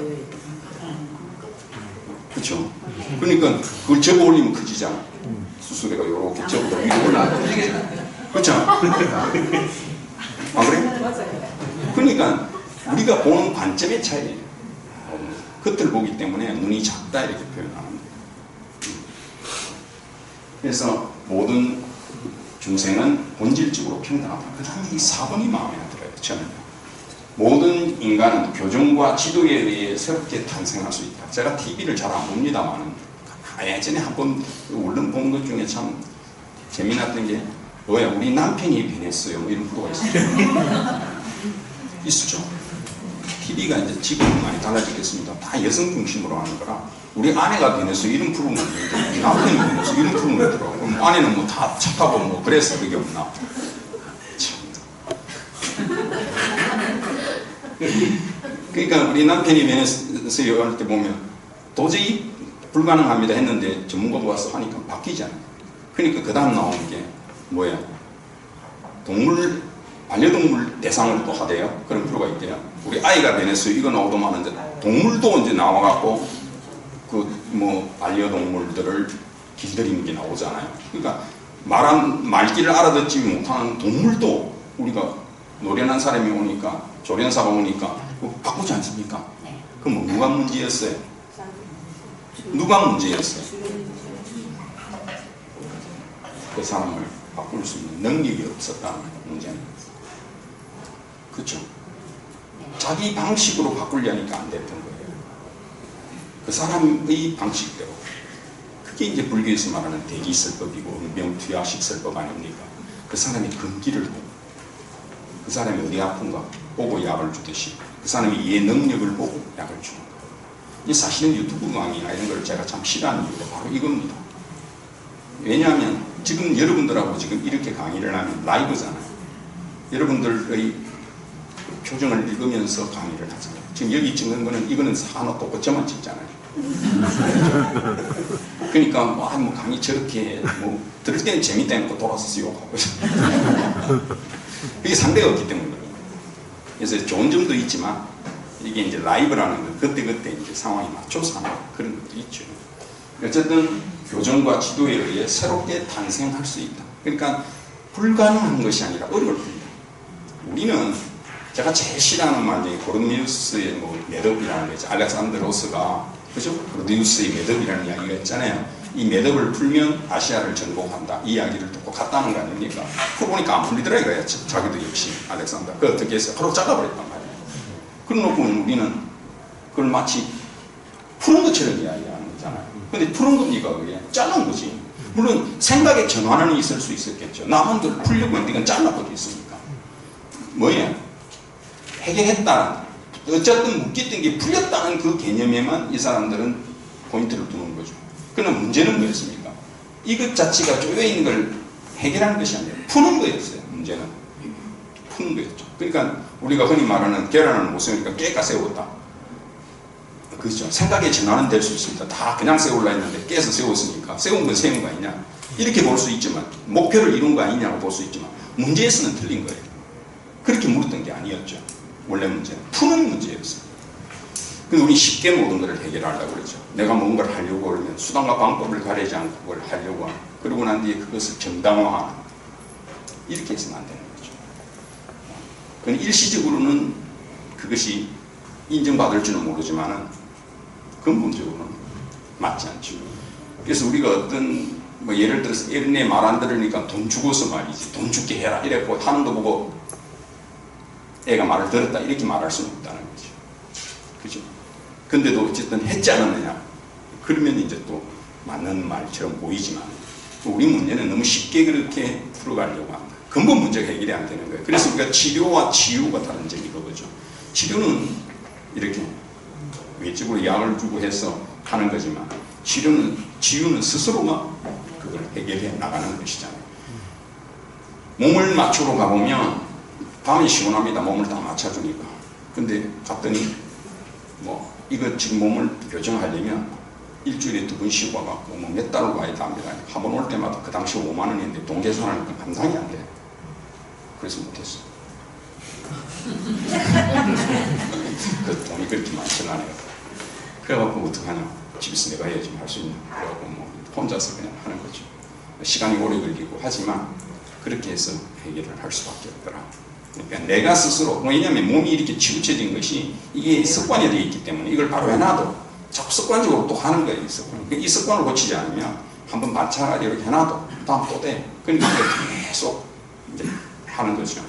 그렇죠? 그러니까 그걸 접어 올리면 커지잖아. 수술해가 이렇게 접어 위로 올라. 그렇죠? 아 그래? 그러니까 우리가 보는 관점의 차이예요. 겉을 보기 때문에 눈이 작다 이렇게 표현하는 거예요. 그래서 모든 중생은 본질적으로 평등하다. 그 다음에 이 4번이 마음에 들어요. 저는 모든 인간은 교정과 지도에 의해 새롭게 탄생할 수 있다. 제가 TV를 잘 안 봅니다만 예전에 한번 얼른 본 것 중에 참 재미났던 게 뭐야 우리 남편이 변했어요. 뭐 이런 프로가 있어요. 있으죠. TV가 이제 지금은 많이 달라지겠습니다. 다 여성 중심으로 하는 거라 우리 아내가 변해서 이런 프로는 없는데 우리 남편이 변해서 이런 프로는 있더라고. 그럼 아내는 뭐 다 착하고 뭐 그래서 그게 없나. 참. 그러니까 우리 남편이 변해서 할 때 보면 도저히 불가능합니다 했는데 전문가가 와서 하니까 바뀌잖아요. 그러니까 그 다음 나오는 게 뭐야? 반려동물 대상을 또 하대요. 그런 프로가 있대요. 우리 아이가 변해서 이거 나오더만 하는데 동물도 이제 나와갖고 그 뭐 반려동물들을 길들이는 게 나오잖아요. 그러니까 말귀를 알아듣지 못하는 동물도 우리가 노련한 사람이 오니까 조련사가 오니까 바꾸지 않습니까? 그럼 누가 문제였어요? 누가 문제였어요? 그 사람을 바꿀 수 있는 능력이 없었다는 문제는. 그렇죠? 자기 방식으로 바꾸려니까 안 됐던 거예요. 그 사람의 방식대로. 그게 이제 불교에서 말하는 대기설법이고 명투야식설법 아닙니까? 그 사람이 근기를 보고 그 사람이 어디 아픈가 보고 약을 주듯이 그 사람이 이해 능력을 보고 약을 주는 거예요. 이 사실은 유튜브 강의나 이런 걸 제가 참 싫어하는 이유가 바로 이겁니다. 왜냐하면 지금 여러분들하고 지금 이렇게 강의를 하면 라이브잖아요. 여러분들의 표정을 읽으면서 강의를 하잖아요. 지금 여기 찍는 거는 이거는 사놓고 저만 찍잖아요. 그러니까 뭐 강의 저렇게 뭐 들을 때는 재밌다니까 돌아서서 욕하고 그게 상대가 없기 때문에 그래요. 그래서 좋은 점도 있지만 이게 이제 라이브라는 건 그때그때 이제 상황에 맞춰서 하는 그런 것도 있죠. 어쨌든 교정과 지도에 의해 새롭게 탄생할 수 있다. 그러니까 불가능한 것이 아니라 어려울 뿐이다. 우리는 제가 제일 싫어하는 말이 고르니우스의 뭐 매듭이라는 거죠. 알렉산드로스가 그죠? 고르니우스의 매듭이라는 이야기가 있잖아요. 이 매듭을 풀면 아시아를 정복한다. 이 이야기를 듣고 갔다는 거 아닙니까? 그거 보니까 안 풀리더라 이거야. 자기도 역시 알렉산더. 그 어떻게 해서 바로 잘라버렸단 말이에요. 그러놓고 우리는 그걸 마치 푸는 것처럼 이야기하는 거잖아요. 근데 푸는 겁니까 그게? 자른 거지. 물론 생각의 전환은 있을 수 있었겠죠. 남은 걸 풀려고 했는데 이건 잘라버렸으니까. 뭐예요? 해결했다는, 어쨌든 묶였던 게 풀렸다는 그 개념에만 이 사람들은 포인트를 두는 거죠. 그러나 문제는 뭐였습니까? 이것 자체가 쪼여있는 걸 해결하는 것이 아니라 푸는 거였어요. 문제는 푸는 거였죠. 그러니까 우리가 흔히 말하는 계란을 못 세우니까 깨가 세웠다. 그렇죠. 생각의 전환은 될 수 있습니다. 다 그냥 세우려 했는데 깨서 세웠으니까 세운 건 세운 거 아니냐 이렇게 볼 수 있지만, 목표를 이룬 거 아니냐고 볼 수 있지만 문제에서는 틀린 거예요. 그렇게 물었던 게 아니었죠. 원래 문제는 푸는 문제였어요. 근데 우리 쉽게 모든 것을 해결하려고 그러죠. 내가 뭔가를 하려고 그러면 수단과 방법을 가리지 않고 그걸 하려고 하는, 그러고 난 뒤에 그것을 정당화하는, 이렇게 해서는 안 되는 거죠. 그건 일시적으로는 그것이 인정받을지는 모르지만은 근본적으로는 맞지 않죠. 그래서 우리가 어떤 뭐 예를 들어서 애내 말 안 들으니까 돈 주고서 말이지, 돈 줄게 해라 이랬고 하는 거 보고 애가 말을 들었다 이렇게 말할 수는 없다는 거죠. 그죠? 근데도 어쨌든 했지 않았느냐? 그러면 이제 또 맞는 말처럼 보이지만 우리 문제는 너무 쉽게 그렇게 풀어가려고 한다. 근본 문제가 해결이 안 되는 거예요. 그래서 우리가 치료와 치유가 다른 점이 그거죠. 치료는 이렇게 외적으로 약을 주고 해서 하는 거지만 치유는 스스로가 그걸 해결해 나가는 것이잖아요. 몸을 맞추러 가보면 밤이 시원합니다. 몸을 다 맞춰주니까. 근데 갔더니 뭐 이거 지금 몸을 교정하려면 일주일에 2번 쉬고 와갖고 뭐 몇 달을 와야 합니다. 한 번 올 때마다 그 당시 5만 원인데 돈 계산하니까 감당이 안 돼. 그래서 못했어. 그 돈이 그렇게 많지는 않아요. 그래갖고 어떡하냐. 집에서 내가 해야지 할 수 있냐. 그래갖고 뭐 혼자서 그냥 하는 거죠. 시간이 오래 걸리고 하지만 그렇게 해서 해결을 할 수밖에 없더라. 그러니까 내가 스스로, 왜냐하면 몸이 이렇게 치우쳐진 것이 이게 습관이 되어 있기 때문에 이걸 바로 해놔도 자꾸 습관적으로 또 하는 거예요. 이 습관을 고치지 않으면 한번 마찰하게 이렇게 해놔도 다음 또 돼. 그러니까 계속 이제 하는 거죠.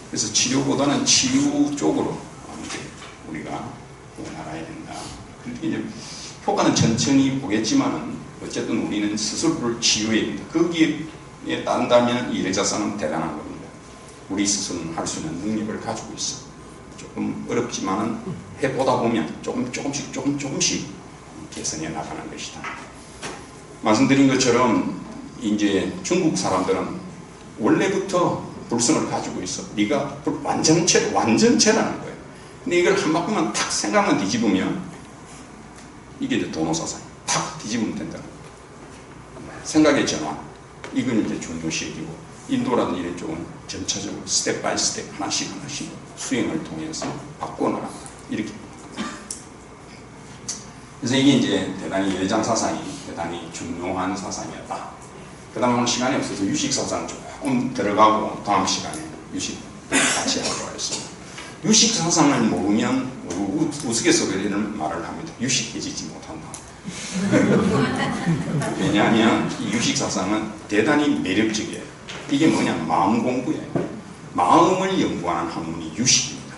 그래서 치료보다는 치유 쪽으로 이제 우리가 나가야 된다. 그렇게 이제 효과는 천천히 보겠지만은 어쨌든 우리는 스스로를 치유해야 된다. 거기에 딴다면 이 여자사는 대단한 겁니다. 우리 스스로는 할 수 있는 능력을 가지고 있어. 조금 어렵지만은 해보다 보면 조금씩 개선해 나가는 것이다. 말씀드린 것처럼 이제 중국 사람들은 원래부터 불성을 가지고 있어. 네가 완전체라는 거예요. 근데 이걸 한 바퀴만 탁 생각만 뒤집으면 이게 이제 도노사상. 탁 뒤집으면 된다. 생각의 전환. 이건 이제 중도식이고 인도라든 이런 쪽은 전체적으로 스텝 바이 스텝 하나씩 수행을 통해서 바꿔나간다. 이렇게. 그래서 이게 이제 대단히 예장 사상이 대단히 중요한 사상이었다. 그 다음에 오늘 시간이 없어서 유식 사상 조금 들어가고 다음 시간에 유식 같이 하도록 하겠습니다. 유식 사상을 모르면 우스갯소리로 이런 말을 합니다. 유식해지지 못한다. 왜냐하면 이 유식 사상은 대단히 매력적이에요. 이게 뭐냐? 마음 공부예요. 마음을 연구하는 학문이 유식입니다.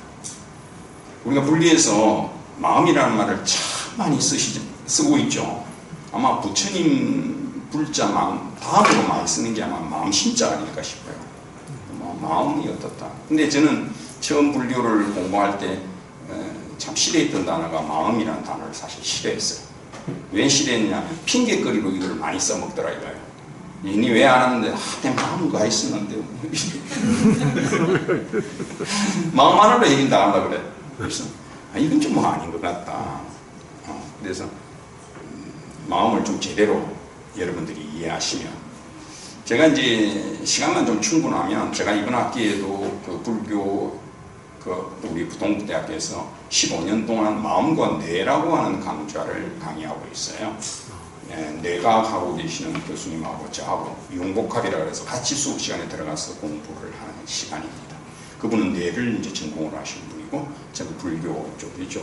우리가 분리해서 마음이라는 말을 참 많이 쓰고 있죠. 아마 부처님 불자 마음 다음으로 많이 쓰는 게 아마 마음 신자 아닐까 싶어요. 마음이 어떻다. 근데 저는 처음 불교를 공부할 때 참 싫어했던 단어가 마음이라는 단어를 사실 싫어했어요. 왜 싫어했냐면 핑계거리로 이걸 많이 써먹더라 이거예요. 니 왜 안 하는데? 내 마음은 가 있었는데. 마음 안으로 얘기 다 한다 그래. 그래서 이건 좀 뭐 아닌 것 같다. 그래서 마음을 좀 제대로 여러분들이 이해하시면, 제가 이제 시간만 좀 충분하면 제가 이번 학기에도 그 불교 우리 부동부대학교에서 15년 동안 마음과 뇌라고 하는 강좌를 강의하고 있어요. 뇌가 하고 계시는 교수님하고 저하고 융복합이라고 해서 같이 수업 시간에 들어가서 공부를 하는 시간입니다. 그분은 뇌를 이제 전공을 하신 분이고 저는 불교 쪽이죠.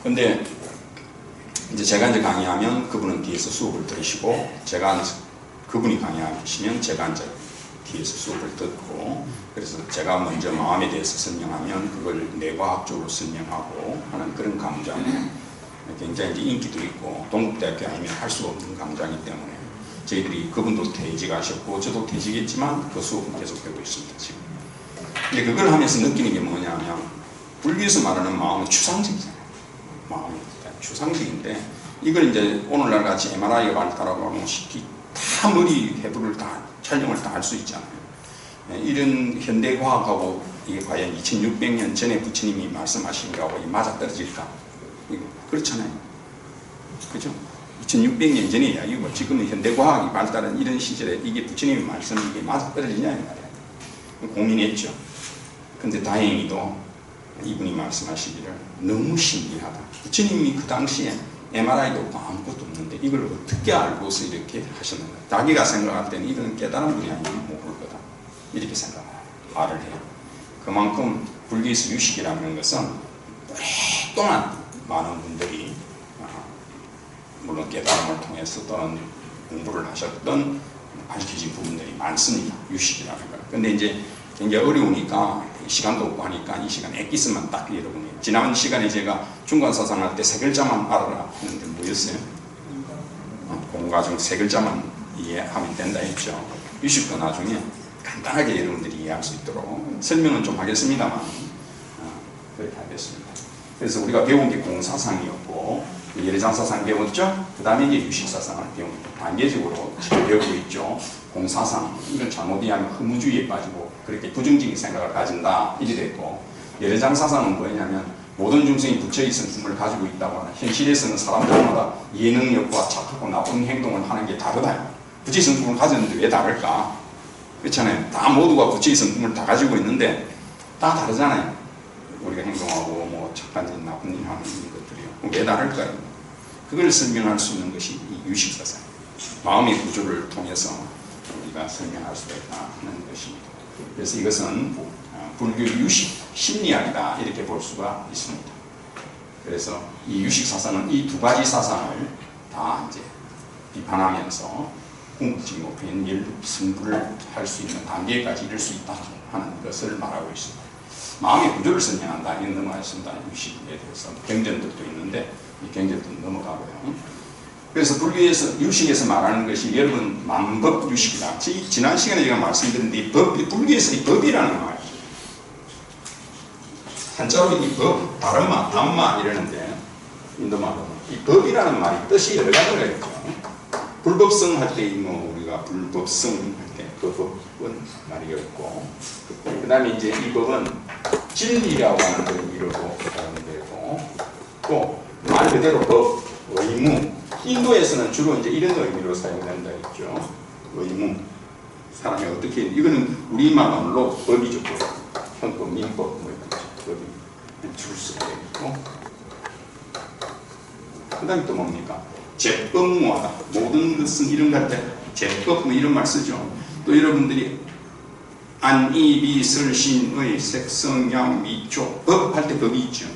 근데 이제 제가 이제 강의하면 그분은 뒤에서 수업을 들으시고, 그분이 강의하시면 제가 이제 뒤에서 수업을 듣고, 그래서 제가 먼저 마음에 대해서 설명하면 그걸 뇌과학적으로 설명하고 하는 그런 강좌는 굉장히 이제 인기도 있고, 동국대학교 아니면 할 수 없는 강좌이기 때문에 저희들이, 그분도 퇴직하셨고 저도 퇴직했지만 그 수업은 계속되고 있습니다 지금. 근데 그걸 하면서 느끼는 게 뭐냐면, 불교에서 말하는 마음은 추상적이잖아요. 마음이 추상적인데, 이걸 이제 오늘날 같이 MRI가 발달하고 하면 쉽게 다 머리 해부를 다 촬영을 다 할 수 있잖아요. 이런 현대과학하고 이게 과연 2600년 전에 부처님이 말씀하신 거하고 맞아떨어질까? 그렇잖아요. 그죠? 2600년 전의 이야기고 지금은 현대과학이 발달한 이런 시절에 이게 부처님이 말씀이 이게 맞아떨어지냐 이 말이에요. 고민했죠. 근데 다행히도 이분이 말씀하시기를 너무 신기하다. 부처님이 그 당시에 MRI도 없고 아무것도 없는데 이걸 어떻게 알고서 이렇게 하셨는가. 자기가 생각할 때는 이건 깨달은 분이 아니면 모를 거다. 이렇게 말을 해요. 그만큼 불교에서 유식이라는 것은 오랫동안 많은 분들이 물론 깨달음을 통해서 또는 공부를 하셨던 밝혀진 부분들이 많습니다. 유식이라는 거. 근데 이제 굉장히 어려우니까 시간도 없고 하니까 이 시간 엑기스만 딱 여러분이, 지난 시간에 제가 중간사상할 때 세 글자만 알아라 하는데 뭐였어요? 공과중 세 글자만 이해하면 된다 했죠. 유식도 나중에 간단하게 여러분들이 이해할 수 있도록 설명은 좀 하겠습니다만 그렇게 하겠습니다. 그래서 우리가 배운 게 공사상이었고 예리장사상 배웠죠? 그 다음에 이제 유식사상을 배웁니다. 단계적으로 지금 배우고 있죠. 공사상, 이건 잘못 이해하면 허무주의에 빠지고 그렇게 부정적인 생각을 가진다 이렇게 됐고, 예리장사상은 뭐냐면 모든 중생이 부처의 성품을 가지고 있다고 하는, 현실에서는 사람들마다 예능력과 착하고 나쁜 행동을 하는 게 다르다. 부처의 성품을 가졌는데 왜 다를까? 그렇잖아요. 다 모두가 부처의 성품을 다 가지고 있는데 다 다르잖아요. 우리가 행동하고 뭐 착한 일, 나쁜 일 하는 것들이요. 왜 다를까요? 그걸 설명할 수 있는 것이 이 유식사상, 마음의 구조를 통해서 우리가 설명할 수가 있다 하는 것입니다. 그래서 이것은 불교 유식 심리학이다 이렇게 볼 수가 있습니다. 그래서 이 유식사상은 이 두 가지 사상을 다 이제 비판하면서 궁극적 목표인 승부를 할 수 있는 단계까지 이룰 수 있다 하는 것을 말하고 있습니다. 마음의 구조를 설명한다. 이건 넘어가겠습니다. 유식에 대해서 경전들도 있는데 이 경전도 넘어가고요. 그래서 불교에서 유식에서 말하는 것이 여러분 만법 유식이다. 지난 시간에 제가 말씀드렸는데 불교에서 이 법이라는 말, 한자로 이 법, 다른마, 단마 이러는데 인도말로 이 법이라는 말이 뜻이 여러 가지가 있죠. 불법성 할 때 뭐 우리가 불법성 할 때 그 법은 말이었고, 그 다음에 이제 이 법은 진리라고 하는 의미로도 사용되고, 또 말 그대로 법, 의무, 인도에서는 주로 이제 이런 의미로 사용된다 했죠. 의무, 사람이 어떻게, 이거는 우리말로 법이죠. 헌법, 민법 뭐 이런 법이 출석되어 있고, 그 다음에 또 뭡니까? 제법무하다. 모든 것은 이런 것 같아. 제법 뭐 이런 말 쓰죠. 또 여러분들이 안이비 설신의 색성양 미초 법 할 때 법이 있죠.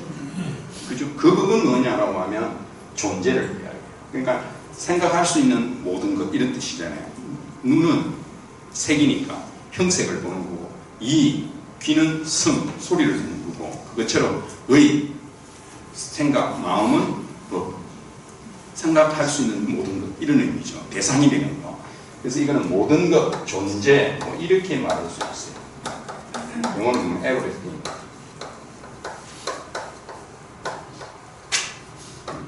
그죠? 그 법은 뭐냐라고 하면 존재를 이야기해요. 그러니까 생각할 수 있는 모든 것 이런 뜻이잖아요. 눈은 색이니까 형색을 보는 거고, 귀는 성, 소리를 듣는 거고, 그것처럼 의, 생각, 마음은 법. 생각할 수 있는 모든 것 이런 의미죠. 대상이 되는 거. 그래서 이거는 모든 것, 존재 뭐 이렇게 말할 수 있어요. 영어는 보면 everything.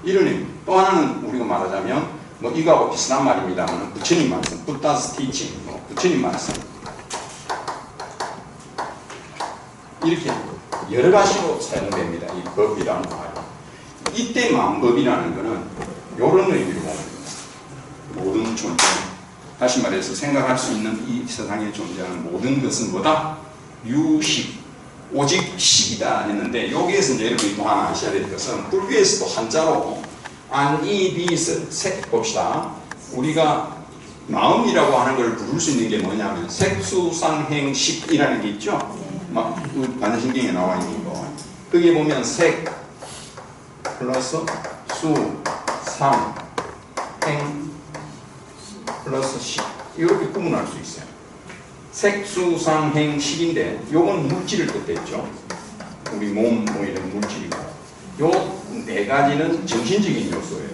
이런 의미. 또 하나는 우리가 말하자면 뭐 이거하고 비슷한 말입니다만 부처님 말씀, 부다스 티칭, 부처님 말씀 이렇게 여러 가지로 사용됩니다. 이 법이라는 말이. 이때 만법이라는 것은 이런 의미로 봅니다. 모든 존재, 다시 말해서 생각할 수 있는 이 세상에 존재하는 모든 것은 뭐다? 유식, 오직 식이다 했는데 여기에서 이제 여러분이 또 하나 아셔야 될 것은 불교에서도 한자로 안이비스 봅시다. 우리가 마음이라고 하는 걸 부를 수 있는 게 뭐냐면 색수상행식이라는 게 있죠. 막 반신경에 나와 있는 거. 거기에 보면 색 플러스 수, 상, 행 플러스 식 이렇게 구분할 수 있어요. 색, 수, 상, 행, 식인데 요건 물질을 뜻했죠. 우리 몸 뭐 이런 물질이고 요 네 가지는 정신적인 요소예요.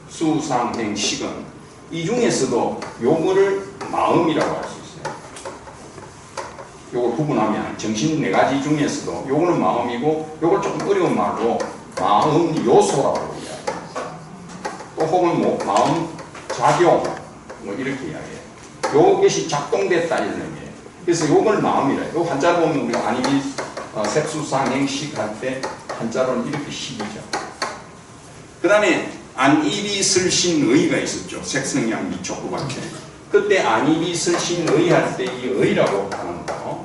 수, 상, 행, 식은 이 중에서도 요거를 마음이라고 할 수 있어요. 요걸 구분하면 정신 네 가지 중에서도 요거는 마음이고 요걸 조금 어려운 말로 마음 요소라고 이야기해요. 또 혹은 뭐 마음 작용 뭐 이렇게 이야기해요. 요것이 작동됐다 이런 의미예요. 그래서 요걸 마음이래요. 요 한자로 보면 우리가 아니비 색수상행식 할 때 한자로는 이렇게 식이죠. 그 다음에 안이비 설신의가 있었죠. 색성양 미촉구박해. 그때 안이비 설신의 할 때 이 의라고 하는 거.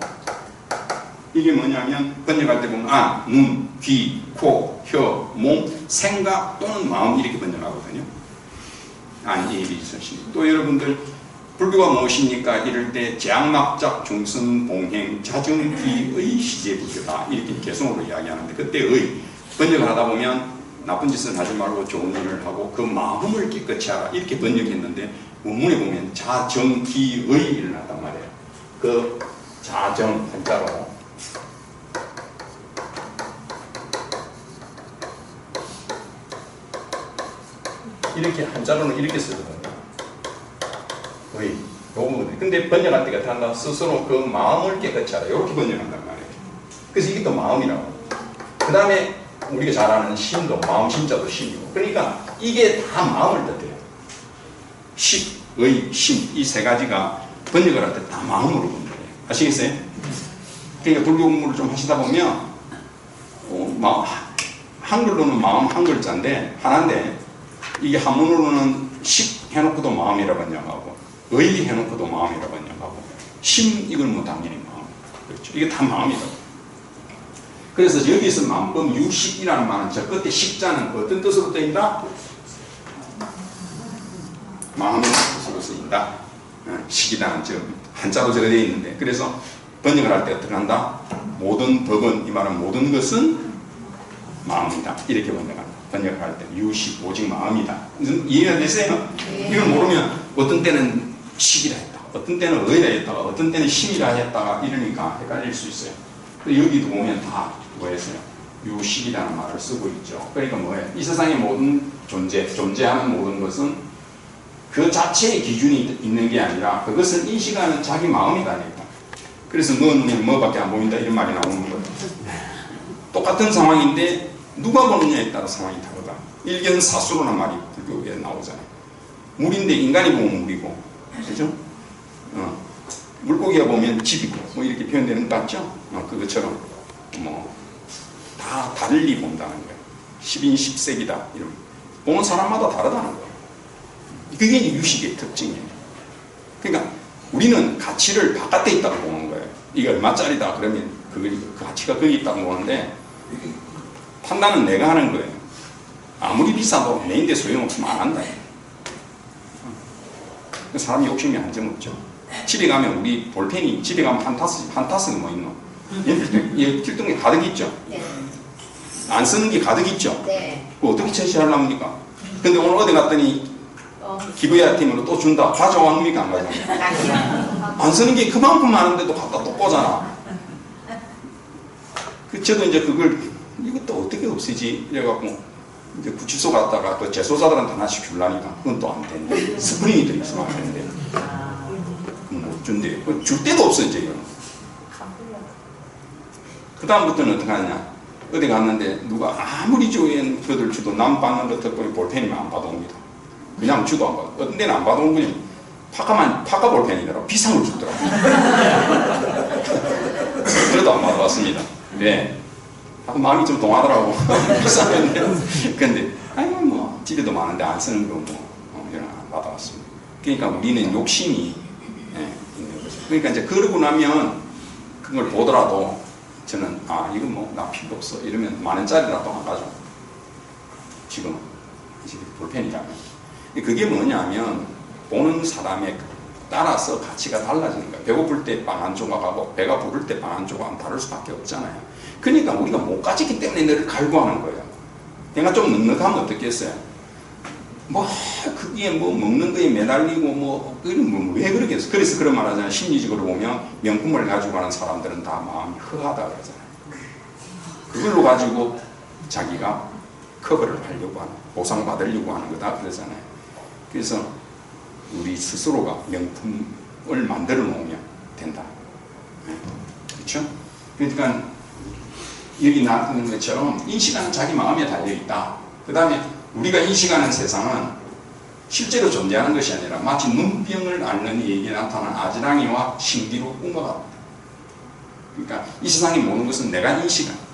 이게 뭐냐면 번역할 때 보면 안, 눈, 귀, 코, 혀, 몸, 생각 또는 마음 이렇게 번역하거든요. 안이비 설신. 또 여러분들 불교가 무엇입니까? 이럴 때 재앙막작 중승 봉행 자정기의 시제불교다 이렇게 개성으로 이야기하는데 그때의 번역을 하다 보면 나쁜 짓은 하지 말고 좋은 일을 하고 그 마음을 깨끗이 하라 이렇게 번역했는데 원문에 보면 자정기의 일어났단 말이에요. 그 자정 한자로 이렇게 한자로는 이렇게 쓰거든요. 의, 요거거든요. 근데 번역할 때가 한다. 스스로 그 마음을 깨끗이 하라. 이렇게 번역한단 말이에요. 그래서 이게 또 마음이라고. 그 다음에 우리가 잘 아는 신도, 마음 신자도 신이고. 그러니까 이게 다 마음을 뜻해요. 식, 의, 신, 이 세 가지가 번역을 할 때 다 마음으로 번역해요. 아시겠어요? 그러니까 불교 공부를 좀 하시다 보면, 한글로는 마음 한 글자인데, 하나인데, 이게 한문으로는 식 해놓고도 마음이라 번역하고, 의 해놓고도 마음이라 번역하고, 심, 이건 뭐 당연히 마음. 그렇죠. 이게 다 마음이라고. 그래서 여기서 만법 유식이라는 말은 저 끝에 식자는 어떤 뜻으로 쓰인다? 마음의 뜻으로 쓰인다. 식이라는 저 한자로 적어져 있는데 그래서 번역을 할 때 어떻게 한다? 모든 법은 이 말은 모든 것은 마음이다. 이렇게 번역한다. 번역을 할 때 유식 오직 마음이다. 이해가 되세요? 이걸 모르면 어떤 때는 식이라 했다. 어떤 때는 의라 했다가 어떤 때는 심이라 했다가 이러니까 헷갈릴 수 있어요. 여기도 보면 다 뭐였어요? 유식이라는 말을 쓰고 있죠. 그러니까 뭐예요? 이 세상의 모든 존재하는 모든 것은 그 자체의 기준이 있는 게 아니라 그것을 인식하는 자기 마음이다니까. 그래서 너 눈에 뭐밖에 안 보인다 이런 말이 나오는 거예요. 똑같은 상황인데 누가 보느냐에 따라 상황이 다르다. 일견사수로란 말이 불교에 나오잖아요. 물인데 인간이 보면 물이고, 그죠? 물고기가 보면 집이고, 뭐 이렇게 표현되는 거 같죠? 그것처럼 뭐 다 달리 본다는 거예요. 10인 10색이다 이런. 보는 사람마다 다르다는 거예요. 그게 이제 유식의 특징이에요. 그러니까 우리는 가치를 바깥에 있다고 보는 거예요. 이게 얼마짜리다 그러면 그 가치가 거기 있다고 보는데 판단은 내가 하는 거예요. 아무리 비싸도 내인데 소용없으면 안 한다. 사람이 욕심이 한 점 없죠. 집에 가면 우리 볼펜이 집에 가면 한 타스는 뭐 있노? 필통에 가득 있죠. 네. 안 쓰는 게 가득 있죠. 네. 그거 어떻게 채취하려합니까? 근데 오늘 어디 갔더니 기부야 팀으로 또 준다. 가져왔습니까? 안 가져왔습니까? 안 쓰는 게 그만큼 많은데도 갖다 또 꽂아놔. 저도 이제 그걸 이것도 어떻게 없애지? 이래갖고 이제 구치소 갔다가 그 재소자들한테 하나씩 주려니까 그건 또 안 되는데 스프링이 들어있으면 안 되는데 못 준대. 줄 데도 없어 이제 이거는. 그 다음부터는 어떻게 하냐? 어디 갔는데 누가 아무리 조연 그들 주도 남 받는 것 듣고 볼펜이면 안 받아옵니다. 그냥 주도 안 받아. 어떤 데는 안 받아온 분이 파카 볼펜이더라고. 비싼 걸 주더라고. 그래도 안 받아왔습니다. 네. 마음이 좀 동하더라고. 비싼 건데. 근데 아이고 뭐 집에도 많은데 안 쓰는 거 뭐 이런 안 받아왔습니다. 그러니까 우리는 욕심이 있는 거죠. 그러니까 이제 그러고 나면 그걸 보더라도 저는 이거 뭐 나 필요 없어 이러면 만 원짜리라도 안 가져. 지금 볼펜이라면 그게 뭐냐면 보는 사람에 따라서 가치가 달라지는 거야. 배고플 때 빵 한 조각하고 배가 부를 때 빵 한 조각은 다를 수밖에 없잖아요. 그러니까 우리가 못 가졌기 때문에 너를 갈구하는 거예요. 내가 좀 넉넉하면 어떻겠어요? 뭐 그게 뭐 먹는 거에 매달리고 왜 그러겠어? 그래서 그런 말 하잖아요. 심리적으로 보면 명품을 가지고 가는 사람들은 다 마음이 허하다 그러잖아요. 그걸로 가지고 자기가 커버를 하려고 하는, 보상받으려고 하는 거다 그러잖아요. 그래서 우리 스스로가 명품을 만들어 놓으면 된다. 그렇죠? 그러니까 여기 나타나는 것처럼 인식하는 자기 마음에 달려있다. 그 다음에 우리가 인식하는 세상은 실제로 존재하는 것이 아니라 마치 눈병을 앓는 이에게 나타난 아지랑이와 신기루 꿈과 같다. 그러니까 이 세상에 모든 것은 내가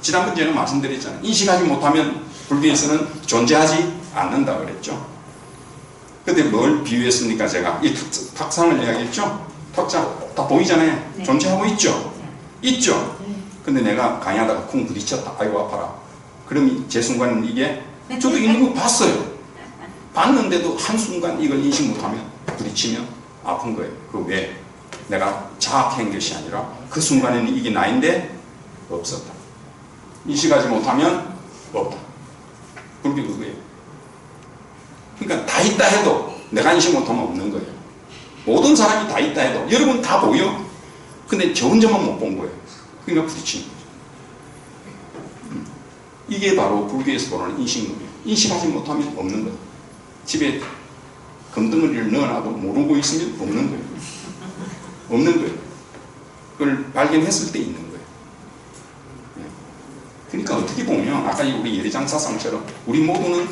지난번 전에 말씀드렸잖아요. 인식하지 못하면 불교에서는 존재하지 않는다 그랬죠. 근데 뭘 비유했습니까? 제가 이 탁상을 이야기했죠. 탁자 다 보이잖아요. 네. 존재하고 있죠. 네. 있죠. 근데 내가 강의하다가 쿵 부딪혔다. 아이고 아파라. 그럼 제 순간은 이게 저도 있는 거 봤어요. 봤는데도 한순간 이걸 인식 못하면 부딪히면 아픈 거예요. 그 왜? 내가 자학한 것이 아니라 그 순간에는 이게 나인데 없었다. 인식하지 못하면 없다. 그게 그거예요. 그러니까 다 있다 해도 내가 인식 못하면 없는 거예요. 모든 사람이 다 있다 해도 여러분 다 보여? 근데 저 혼자만 못 본 거예요. 그러니까 부딪히는 거죠. 이게 바로 불교에서 보는 인식론이에요. 인식하지 못하면 없는 거예요. 집에 금덩어리를 넣어놔도 모르고 있으면 없는 거예요. 없는 거예요. 그걸 발견했을 때 있는 거예요. 그러니까 어떻게 보면 아까 우리 예리장사상처럼 우리 모두는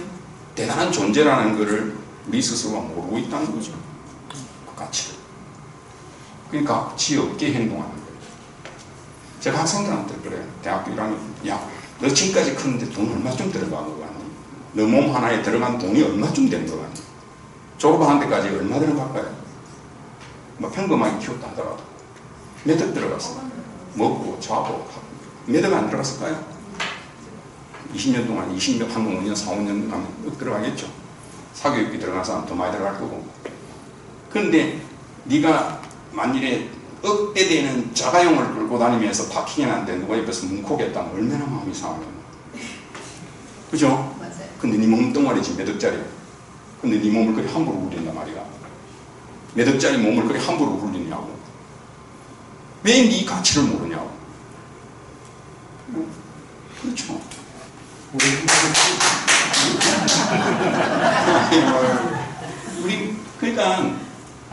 대단한 존재라는 것을 우리 스스로가 모르고 있다는 거죠. 그 가치를. 그러니까 가치 없게 행동하는 거예요. 제가 학생들한테 그래요. 대학교 1학년 야, 너 지금까지 크는데 돈 얼마쯤 들어간 거 같니? 너 몸 하나에 들어간 돈이 얼마쯤 된 거 같니? 졸업하는 데까지 얼마 들어갈까요? 뭐 평범하게 키웠다 하더라도 몇 억 들어갔어? 먹고 자고 몇 억 안 들어갔을까요? 20년 동안 20년, 한 5년, 4, 5년 가면 억 들어가겠죠. 사교육비 들어간 사람 더 많이 들어갈 거고. 그런데 네가 만일에 억대 되는 자가용을 끌고 다니면서 파킹해놨는데 누가 옆에서 뭉콕했다면 얼마나 마음이 상하면. 그죠? 맞아요. 근데 네 몸뚱아리 지금 몇 억짜리야. 근데 네 몸을 그리 함부로 굴린단 말이야. 몇 억짜리 몸을 그리 함부로 굴리냐고. 왜 네 가치를 모르냐고. 그렇죠. 우리 그러니까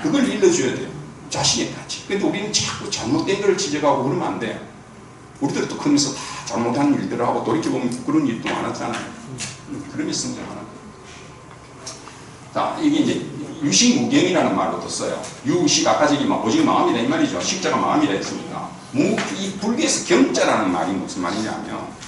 그걸 일러줘야 돼요. 자신의 가치. 근데 우리는 자꾸 잘못된 걸 지적하고 그러면 안 돼요. 우리들도 크면서 다 잘못한 일들을 하고 돌이켜보면 그런 일도 많았잖아요. 그러면서 성장하는 거예요. 자, 이게 이제 유식무경이라는 말도 썼어요. 유식, 아까 저기 오직 마음이다 이 말이죠. 식자가 마음이다 했습니다. 이 불교에서 경자라는 말이 무슨 말이냐면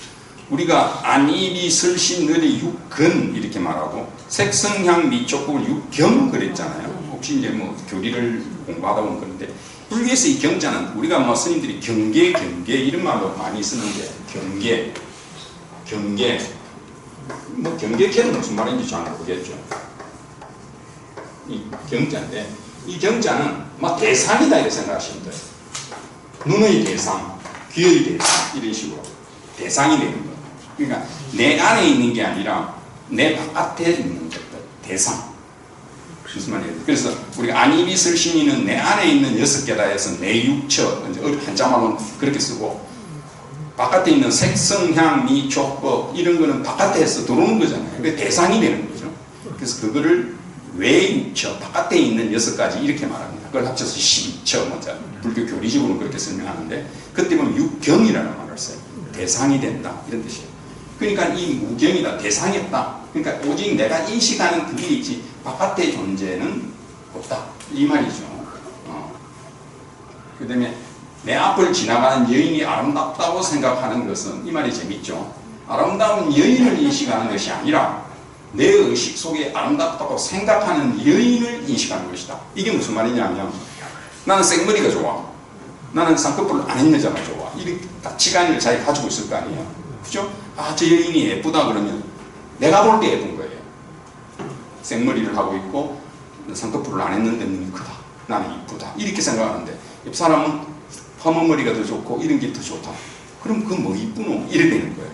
우리가 안이비 설신 너리 육근 이렇게 말하고 색성향 미촉법을 육경 그랬잖아요. 혹시 이제 뭐 교리를 공부하다 보면 그런데 불교에서 이 경자는 우리가 뭐 스님들이 경계 이런 말로 많이 쓰는데 경계 뭐 경계캐는 무슨 말인지 잘 모르겠죠. 이 경자인데 이 경자는 막 대상이다 이렇게 생각하시면 돼요. 눈의 대상, 귀의 대상 이런 식으로 대상이 되는 거예요. 그러니까 내 안에 있는 게 아니라 내 바깥에 있는 것들 대상. 무슨 말이에요? 그래서 우리가 안이비설신이는 내 안에 있는 6개다 해서 내 육처 한자말로는 그렇게 쓰고 바깥에 있는 색성향 미촉법 이런 거는 바깥에서 들어오는 거잖아요. 그게 대상이 되는 거죠. 그래서 그거를 외육처 바깥에 있는 6가지 이렇게 말합니다. 그걸 합쳐서 12처 먼저 불교 교리적으로는 그렇게 설명하는데 그때 보면 육경이라는 말을 써요. 대상이 된다 이런 뜻이에요. 그러니까 이 무경이다, 대상이 없다. 그러니까 오직 내가 인식하는 그게 있지 바깥의 존재는 없다. 이 말이죠. 그 다음에 내 앞을 지나가는 여인이 아름답다고 생각하는 것은 이 말이 재밌죠. 아름다운 여인을 인식하는 것이 아니라 내 의식 속에 아름답다고 생각하는 여인을 인식하는 것이다. 이게 무슨 말이냐면 나는 생머리가 좋아. 나는 쌍꺼풀을 안 했는 여자가 좋아. 이 가치관을 잘 가지고 있을 거 아니에요. 그죠? 아, 저 여인이 예쁘다 그러면 내가 볼 때 예쁜 거예요. 생머리를 하고 있고 쌍꺼풀을 안 했는데 눈이 크다. 나는 이쁘다. 이렇게 생각하는데 옆 사람은 파마 머리가 더 좋고 이런 게 더 좋다. 그럼 그건 뭐 이쁘노? 이래 되는 거예요.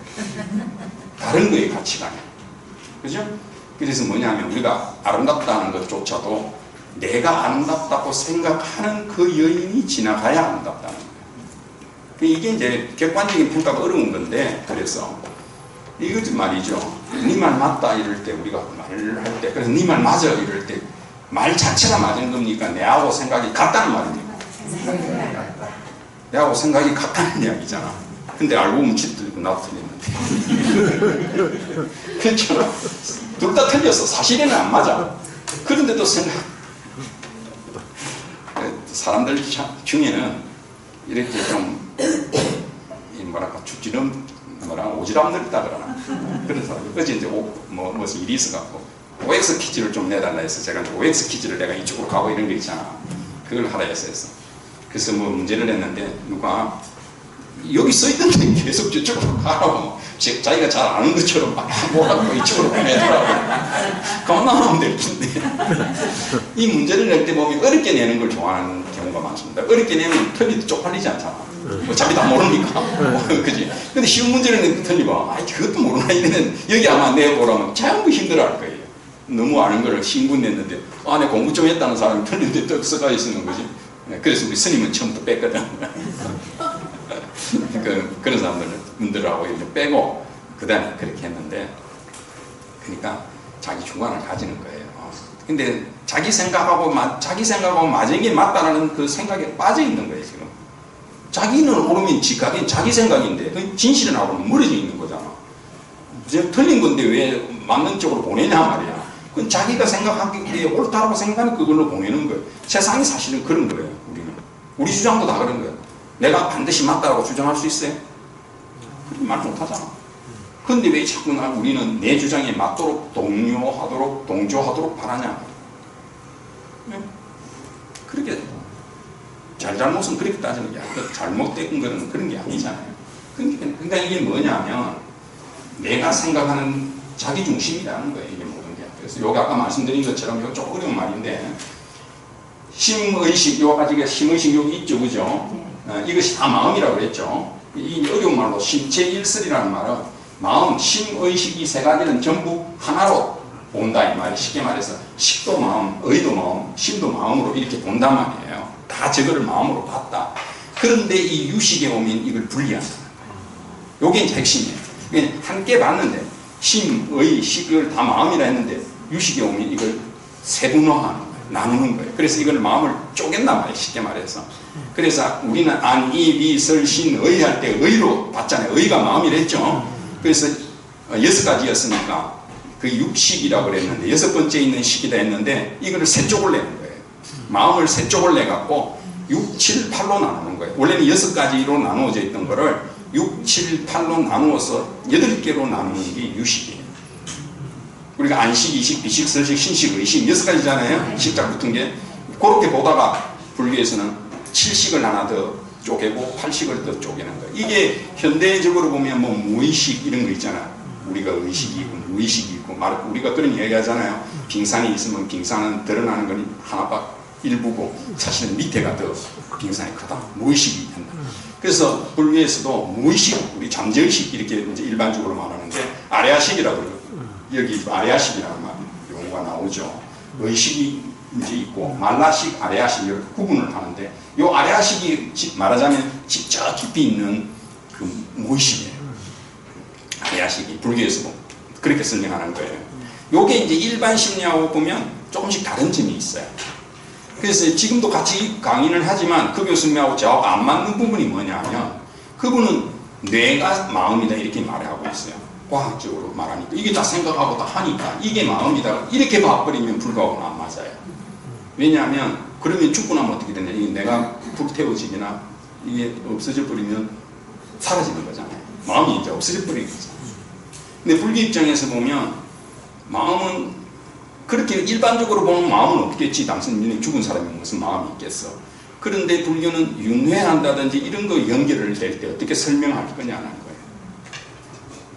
다른 거예요, 가치관이. 그죠? 그래서 뭐냐면 우리가 아름답다는 것조차도 내가 아름답다고 생각하는 그 여인이 지나가야 아름답다는 거예요. 이게 이제 객관적인 평가가 어려운 건데, 그래서 이거 좀 말이죠. 네 말 맞다 이럴 때 우리가 말을 할 때, 그래서 네 말 맞아 이럴 때 말 자체가 맞은 겁니까? 내하고 생각이 같다는 말입니까? 내하고 생각이 같다는 이야기잖아. 근데 알고 보면 지도 나도 틀렸는데. 그렇죠? 둘 다 틀렸어. 사실에는 안 맞아. 그런데도 생각. 사람들 중에는 이렇게 좀 뭐랄까 주지름 오지랖 넓다 그러나. 그래서 어제 이제 무슨 일이 있어갖고 OX 퀴즈를 좀 내달라 해서 제가 이제 OX 퀴즈를 내가 이쪽으로 가고 이런 거 있잖아. 그걸 하라 했어. 그래서 뭐 문제를 냈는데 누가 여기 써있던데 계속 저쪽으로 가라고 자기가 잘 아는 것처럼 막 뭐라고 이쪽으로 보내더라고. 그만 하면 될 텐데. 이 문제를 낼 때 보면 어렵게 내는 걸 좋아하는 경우가 많습니다. 어렵게 내면 틀리도 쪽팔리지 않잖아. 어차피 다 모르니까. 그지? 근데 쉬운 문제를 내면 틀리고, 아이, 그것도 모르나 이러면 여기 아마 내보라면 전부 힘들어 할 거예요. 너무 아는 거를 신분 냈는데, 내 공부 좀 했다는 사람이 틀린데 떡 써가 있는 거지. 그래서 우리 스님은 처음부터 뺐거든. 그런 사람들하고 이렇게 빼고, 그 다음에 그렇게 했는데, 그러니까 자기 주관을 가지는 거예요. 근데 자기 생각하고 맞은 게 맞다라는 그 생각에 빠져 있는 거예요, 지금. 자기는 옳으면 지각이 자기 생각인데, 진실은 하고는 멀어져 있는 거잖아. 틀린 건데 왜 맞는 쪽으로 보내냐 말이야. 그건 자기가 생각하기에 옳다라고 생각하는 그걸로 보내는 거예요. 세상이 사실은 그런 거예요, 우리는. 우리 주장도 다 그런 거예요. 내가 반드시 맞다라고 주장할 수 있어요? 말 못하잖아. 근데 왜 자꾸 우리는 내 주장에 맞도록 동조하도록 바라냐? 그렇게 잘못은 그렇게 따지는 게 아니고 잘못된 거는 그런 게 아니잖아요. 그러니까 이게 뭐냐면 내가 생각하는 자기 중심이라는 거예요. 이게 모든 게. 그래서 여기 아까 말씀드린 것처럼 이거 좀 어려운 말인데 심의식, 요까지가 심의식 여기 있죠, 그죠? 이것이 다 마음이라고 그랬죠. 이 어려운 말로 심체일설이라는 말은 마음, 심의식이 세 가지는 전부 하나로 본다 이 말이 쉽게 말해서 식도 마음, 의도 마음, 심도 마음으로 이렇게 본단 말이에요. 다 저거를 마음으로 봤다. 그런데 이 유식에 오면 이걸 분리한다는 거예요. 이게 이제 핵심이에요. 함께 봤는데 심, 의, 식을 다 마음이라 했는데 유식에 오면 이걸 세분화하는 거예요. 나누는 거예요. 그래서 이걸 마음을 쪼갠단 말이에요. 쉽게 말해서. 그래서 우리는 안, 이, 비, 설, 신, 의 할 때 의로 봤잖아요. 의가 마음이랬죠. 그래서 6가지였으니까 그 육식이라고 그랬는데 6번째 있는 식이다 했는데 이거를 3쪽을 내는 거예요. 마음을 3쪽을 내갖고 6, 7, 8로 나누는 거예요. 원래는 6가지로 나누어져 있던 거를 6, 7, 8로 나누어서 8개로 나누는 게 유식이에요. 우리가 안식, 이식, 비식, 설식, 신식, 의식 6가지잖아요. 식자 붙은 게. 그렇게 보다가 분류에서는 7식을 하나 더 쪼개고 8식을 더 쪼개는 거예요. 이게 현대적으로 보면 뭐 무의식 이런 거 있잖아요. 우리가 의식이 있고 무의식이 있고 우리가 그런 이야기 하잖아요. 빙산이 있으면 빙산은 드러나는 건 하나밖에 일부고 사실은 밑에가 더 빙산이 크다. 무의식이 된다. 그래서 분류에서도 무의식, 우리 잠재의식 이렇게 이제 일반적으로 말하는데 아래아식이라고 그래요. 여기 아래아식이라는 용어가 나오죠. 의식이 이제 있고 말라식, 아래아식 이렇게 구분을 하는데 이 아래아식이 말하자면 저 깊이 있는 그 무의식이에요. 아래아식이 불교에서 그렇게 설명하는 거예요. 요게 이제 일반 심리하고 보면 조금씩 다른 점이 있어요. 그래서 지금도 같이 강의를 하지만 그 교수님하고 저하고 안 맞는 부분이 뭐냐면 그분은 뇌가 마음이다 이렇게 말하고 있어요. 과학적으로 말하니까 이게 다 생각하고 다 하니까 이게 마음이다. 이렇게 봐버리면 불가하고는 안 맞아요. 왜냐하면 그러면 죽고 나면 어떻게 되냐. 이게 내가 불태워지거나 이게 없어져 버리면 사라지는 거잖아요. 마음이 이제 없어져 버리는 거죠. 근데 불교 입장에서 보면 마음은 그렇게 일반적으로 보면 마음은 없겠지. 당신 죽은 사람이 무슨 마음이 있겠어. 그런데 불교는 윤회한다든지 이런 거 연결을 될 때 어떻게 설명할 거냐는 거예요.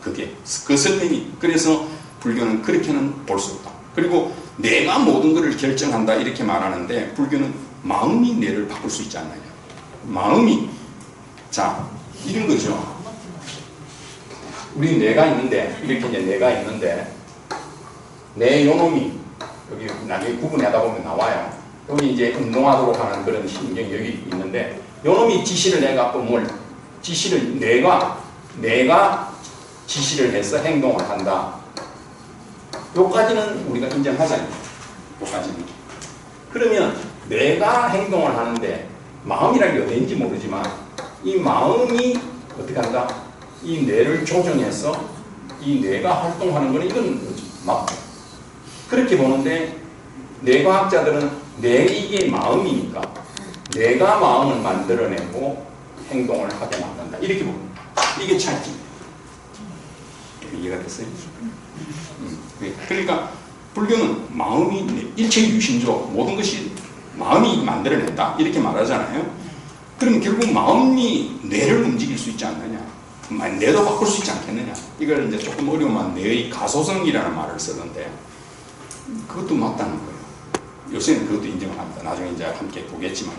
그게 그 설명이. 그래서 불교는 그렇게는 볼 수 없다. 그리고 내가 모든 것을 결정한다 이렇게 말하는데 불교는 마음이 뇌를 바꿀 수 있지 않나요? 마음이 자 이런 거죠. 우리 뇌가 있는데 이렇게 이제 뇌가 있는데 내 요놈이 여기 나중에 구분하다 보면 나와요. 여기 이제 운동하도록 하는 그런 신경이 여기 있는데 요놈이 지시를 내갖고 뭘 지시를 내가 지시를 해서 행동을 한다. 요까지는 우리가 인정하잖아요. 요까지는. 그러면 내가 행동을 하는데 마음이라는 게 어딘지 모르지만 이 마음이 어떻게 한다? 이 뇌를 조정해서 이 뇌가 활동하는 거는 이건 맞고 그렇게 보는데 뇌과학자들은 이게 마음이니까 내가 마음을 만들어내고 행동을 하게 만든다. 이렇게 봅니다. 이게 차이지. 이해가 됐어요? 그러니까 불교는 마음이 일체 유심조 모든 것이 마음이 만들어낸다 이렇게 말하잖아요. 그럼 결국 마음이 뇌를 움직일 수 있지 않느냐, 뇌도 바꿀 수 있지 않겠느냐. 이걸 이제 조금 어려우면 뇌의 가소성이라는 말을 쓰는데 그것도 맞다는 거예요. 요새는 그것도 인정을 합니다. 나중에 이제 함께 보겠지만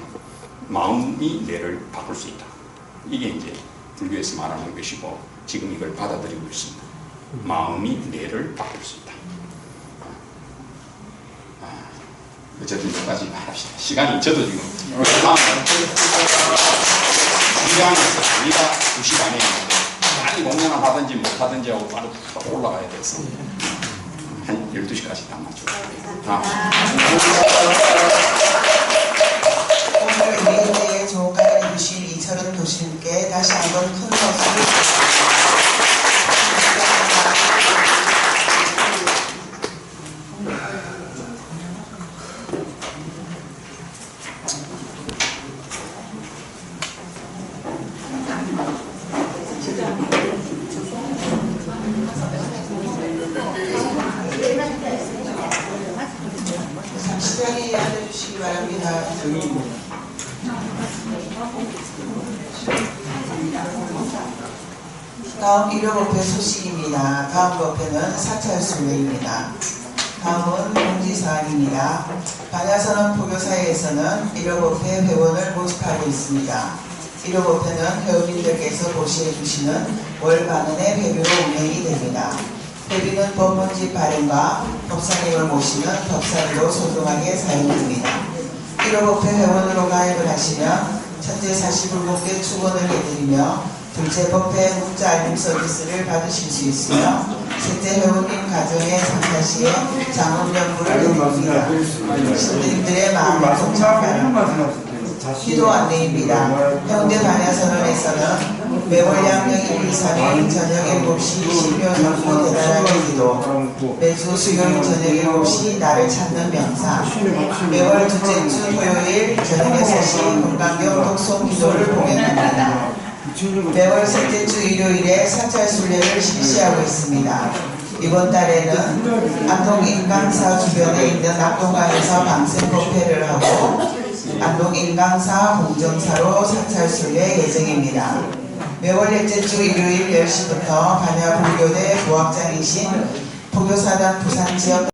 마음이 뇌를 바꿀 수 있다. 이게 이제 불교에서 말하는 것이고 지금 이걸 받아들이고 있습니다. 마음이 뇌를 바꿀 수 있다. 어쨌든 여기까지 합시다. 시간이 저도 지금 시간에서 우리가 2시 반에 있는데 많이 공연을 하든지 못하든지 하고 바로 올라가야 돼서 한 12시까지 다 맞추고 오늘 우리 대회에 좋은 강연해 주신 이철은 교수님께 다시 한번 큰 박수를 시간이 알려주시기 바랍니다. 다음 1호 법회 소식입니다. 다음 법회는 사찰순례입니다. 다음은 공지사항입니다. 반야선언 포교사회에서는 1호 법회 회원을 모집하고 있습니다. 1호 법회는 회원님들께서 보시해 주시는 월 만원의 회비로 운행이 됩니다. 회비는 법문집 발행과 법사님을 모시는 법사비로 소중하게 사용됩니다. 1호 법회 회원으로 가입을 하시면 첫째 사시불공개 축원을 해드리며 둘째 법회 문자 알림 서비스를 받으실 수 있으며 셋째 회원님 가정에 참가 시에 장문연부를 해드립니다. 신부님들의 마음을 동참 바랍니다. 기도 안내입니다. 해운대 반야선언에서는 매월 양력 1, 2, 3일 저녁 7시 신묘 삼고 대단하게 기도, 매주 수요일 저녁 7시 나를 찾는 명상, 매월 둘째 주 토요일 저녁 6시 건강경 독송 기도를 봉행합니다. 매월 셋째 주 일요일에 사찰순례를 실시하고 있습니다. 이번 달에는 안동 인강사 주변에 있는 낙동강에서 방생 법회를 하고 안동 인강사 공정사로 사찰순례 예정입니다. 매월 넷째 주 일요일 10시부터 반야불교대 부학장이신 포교사단 부산지역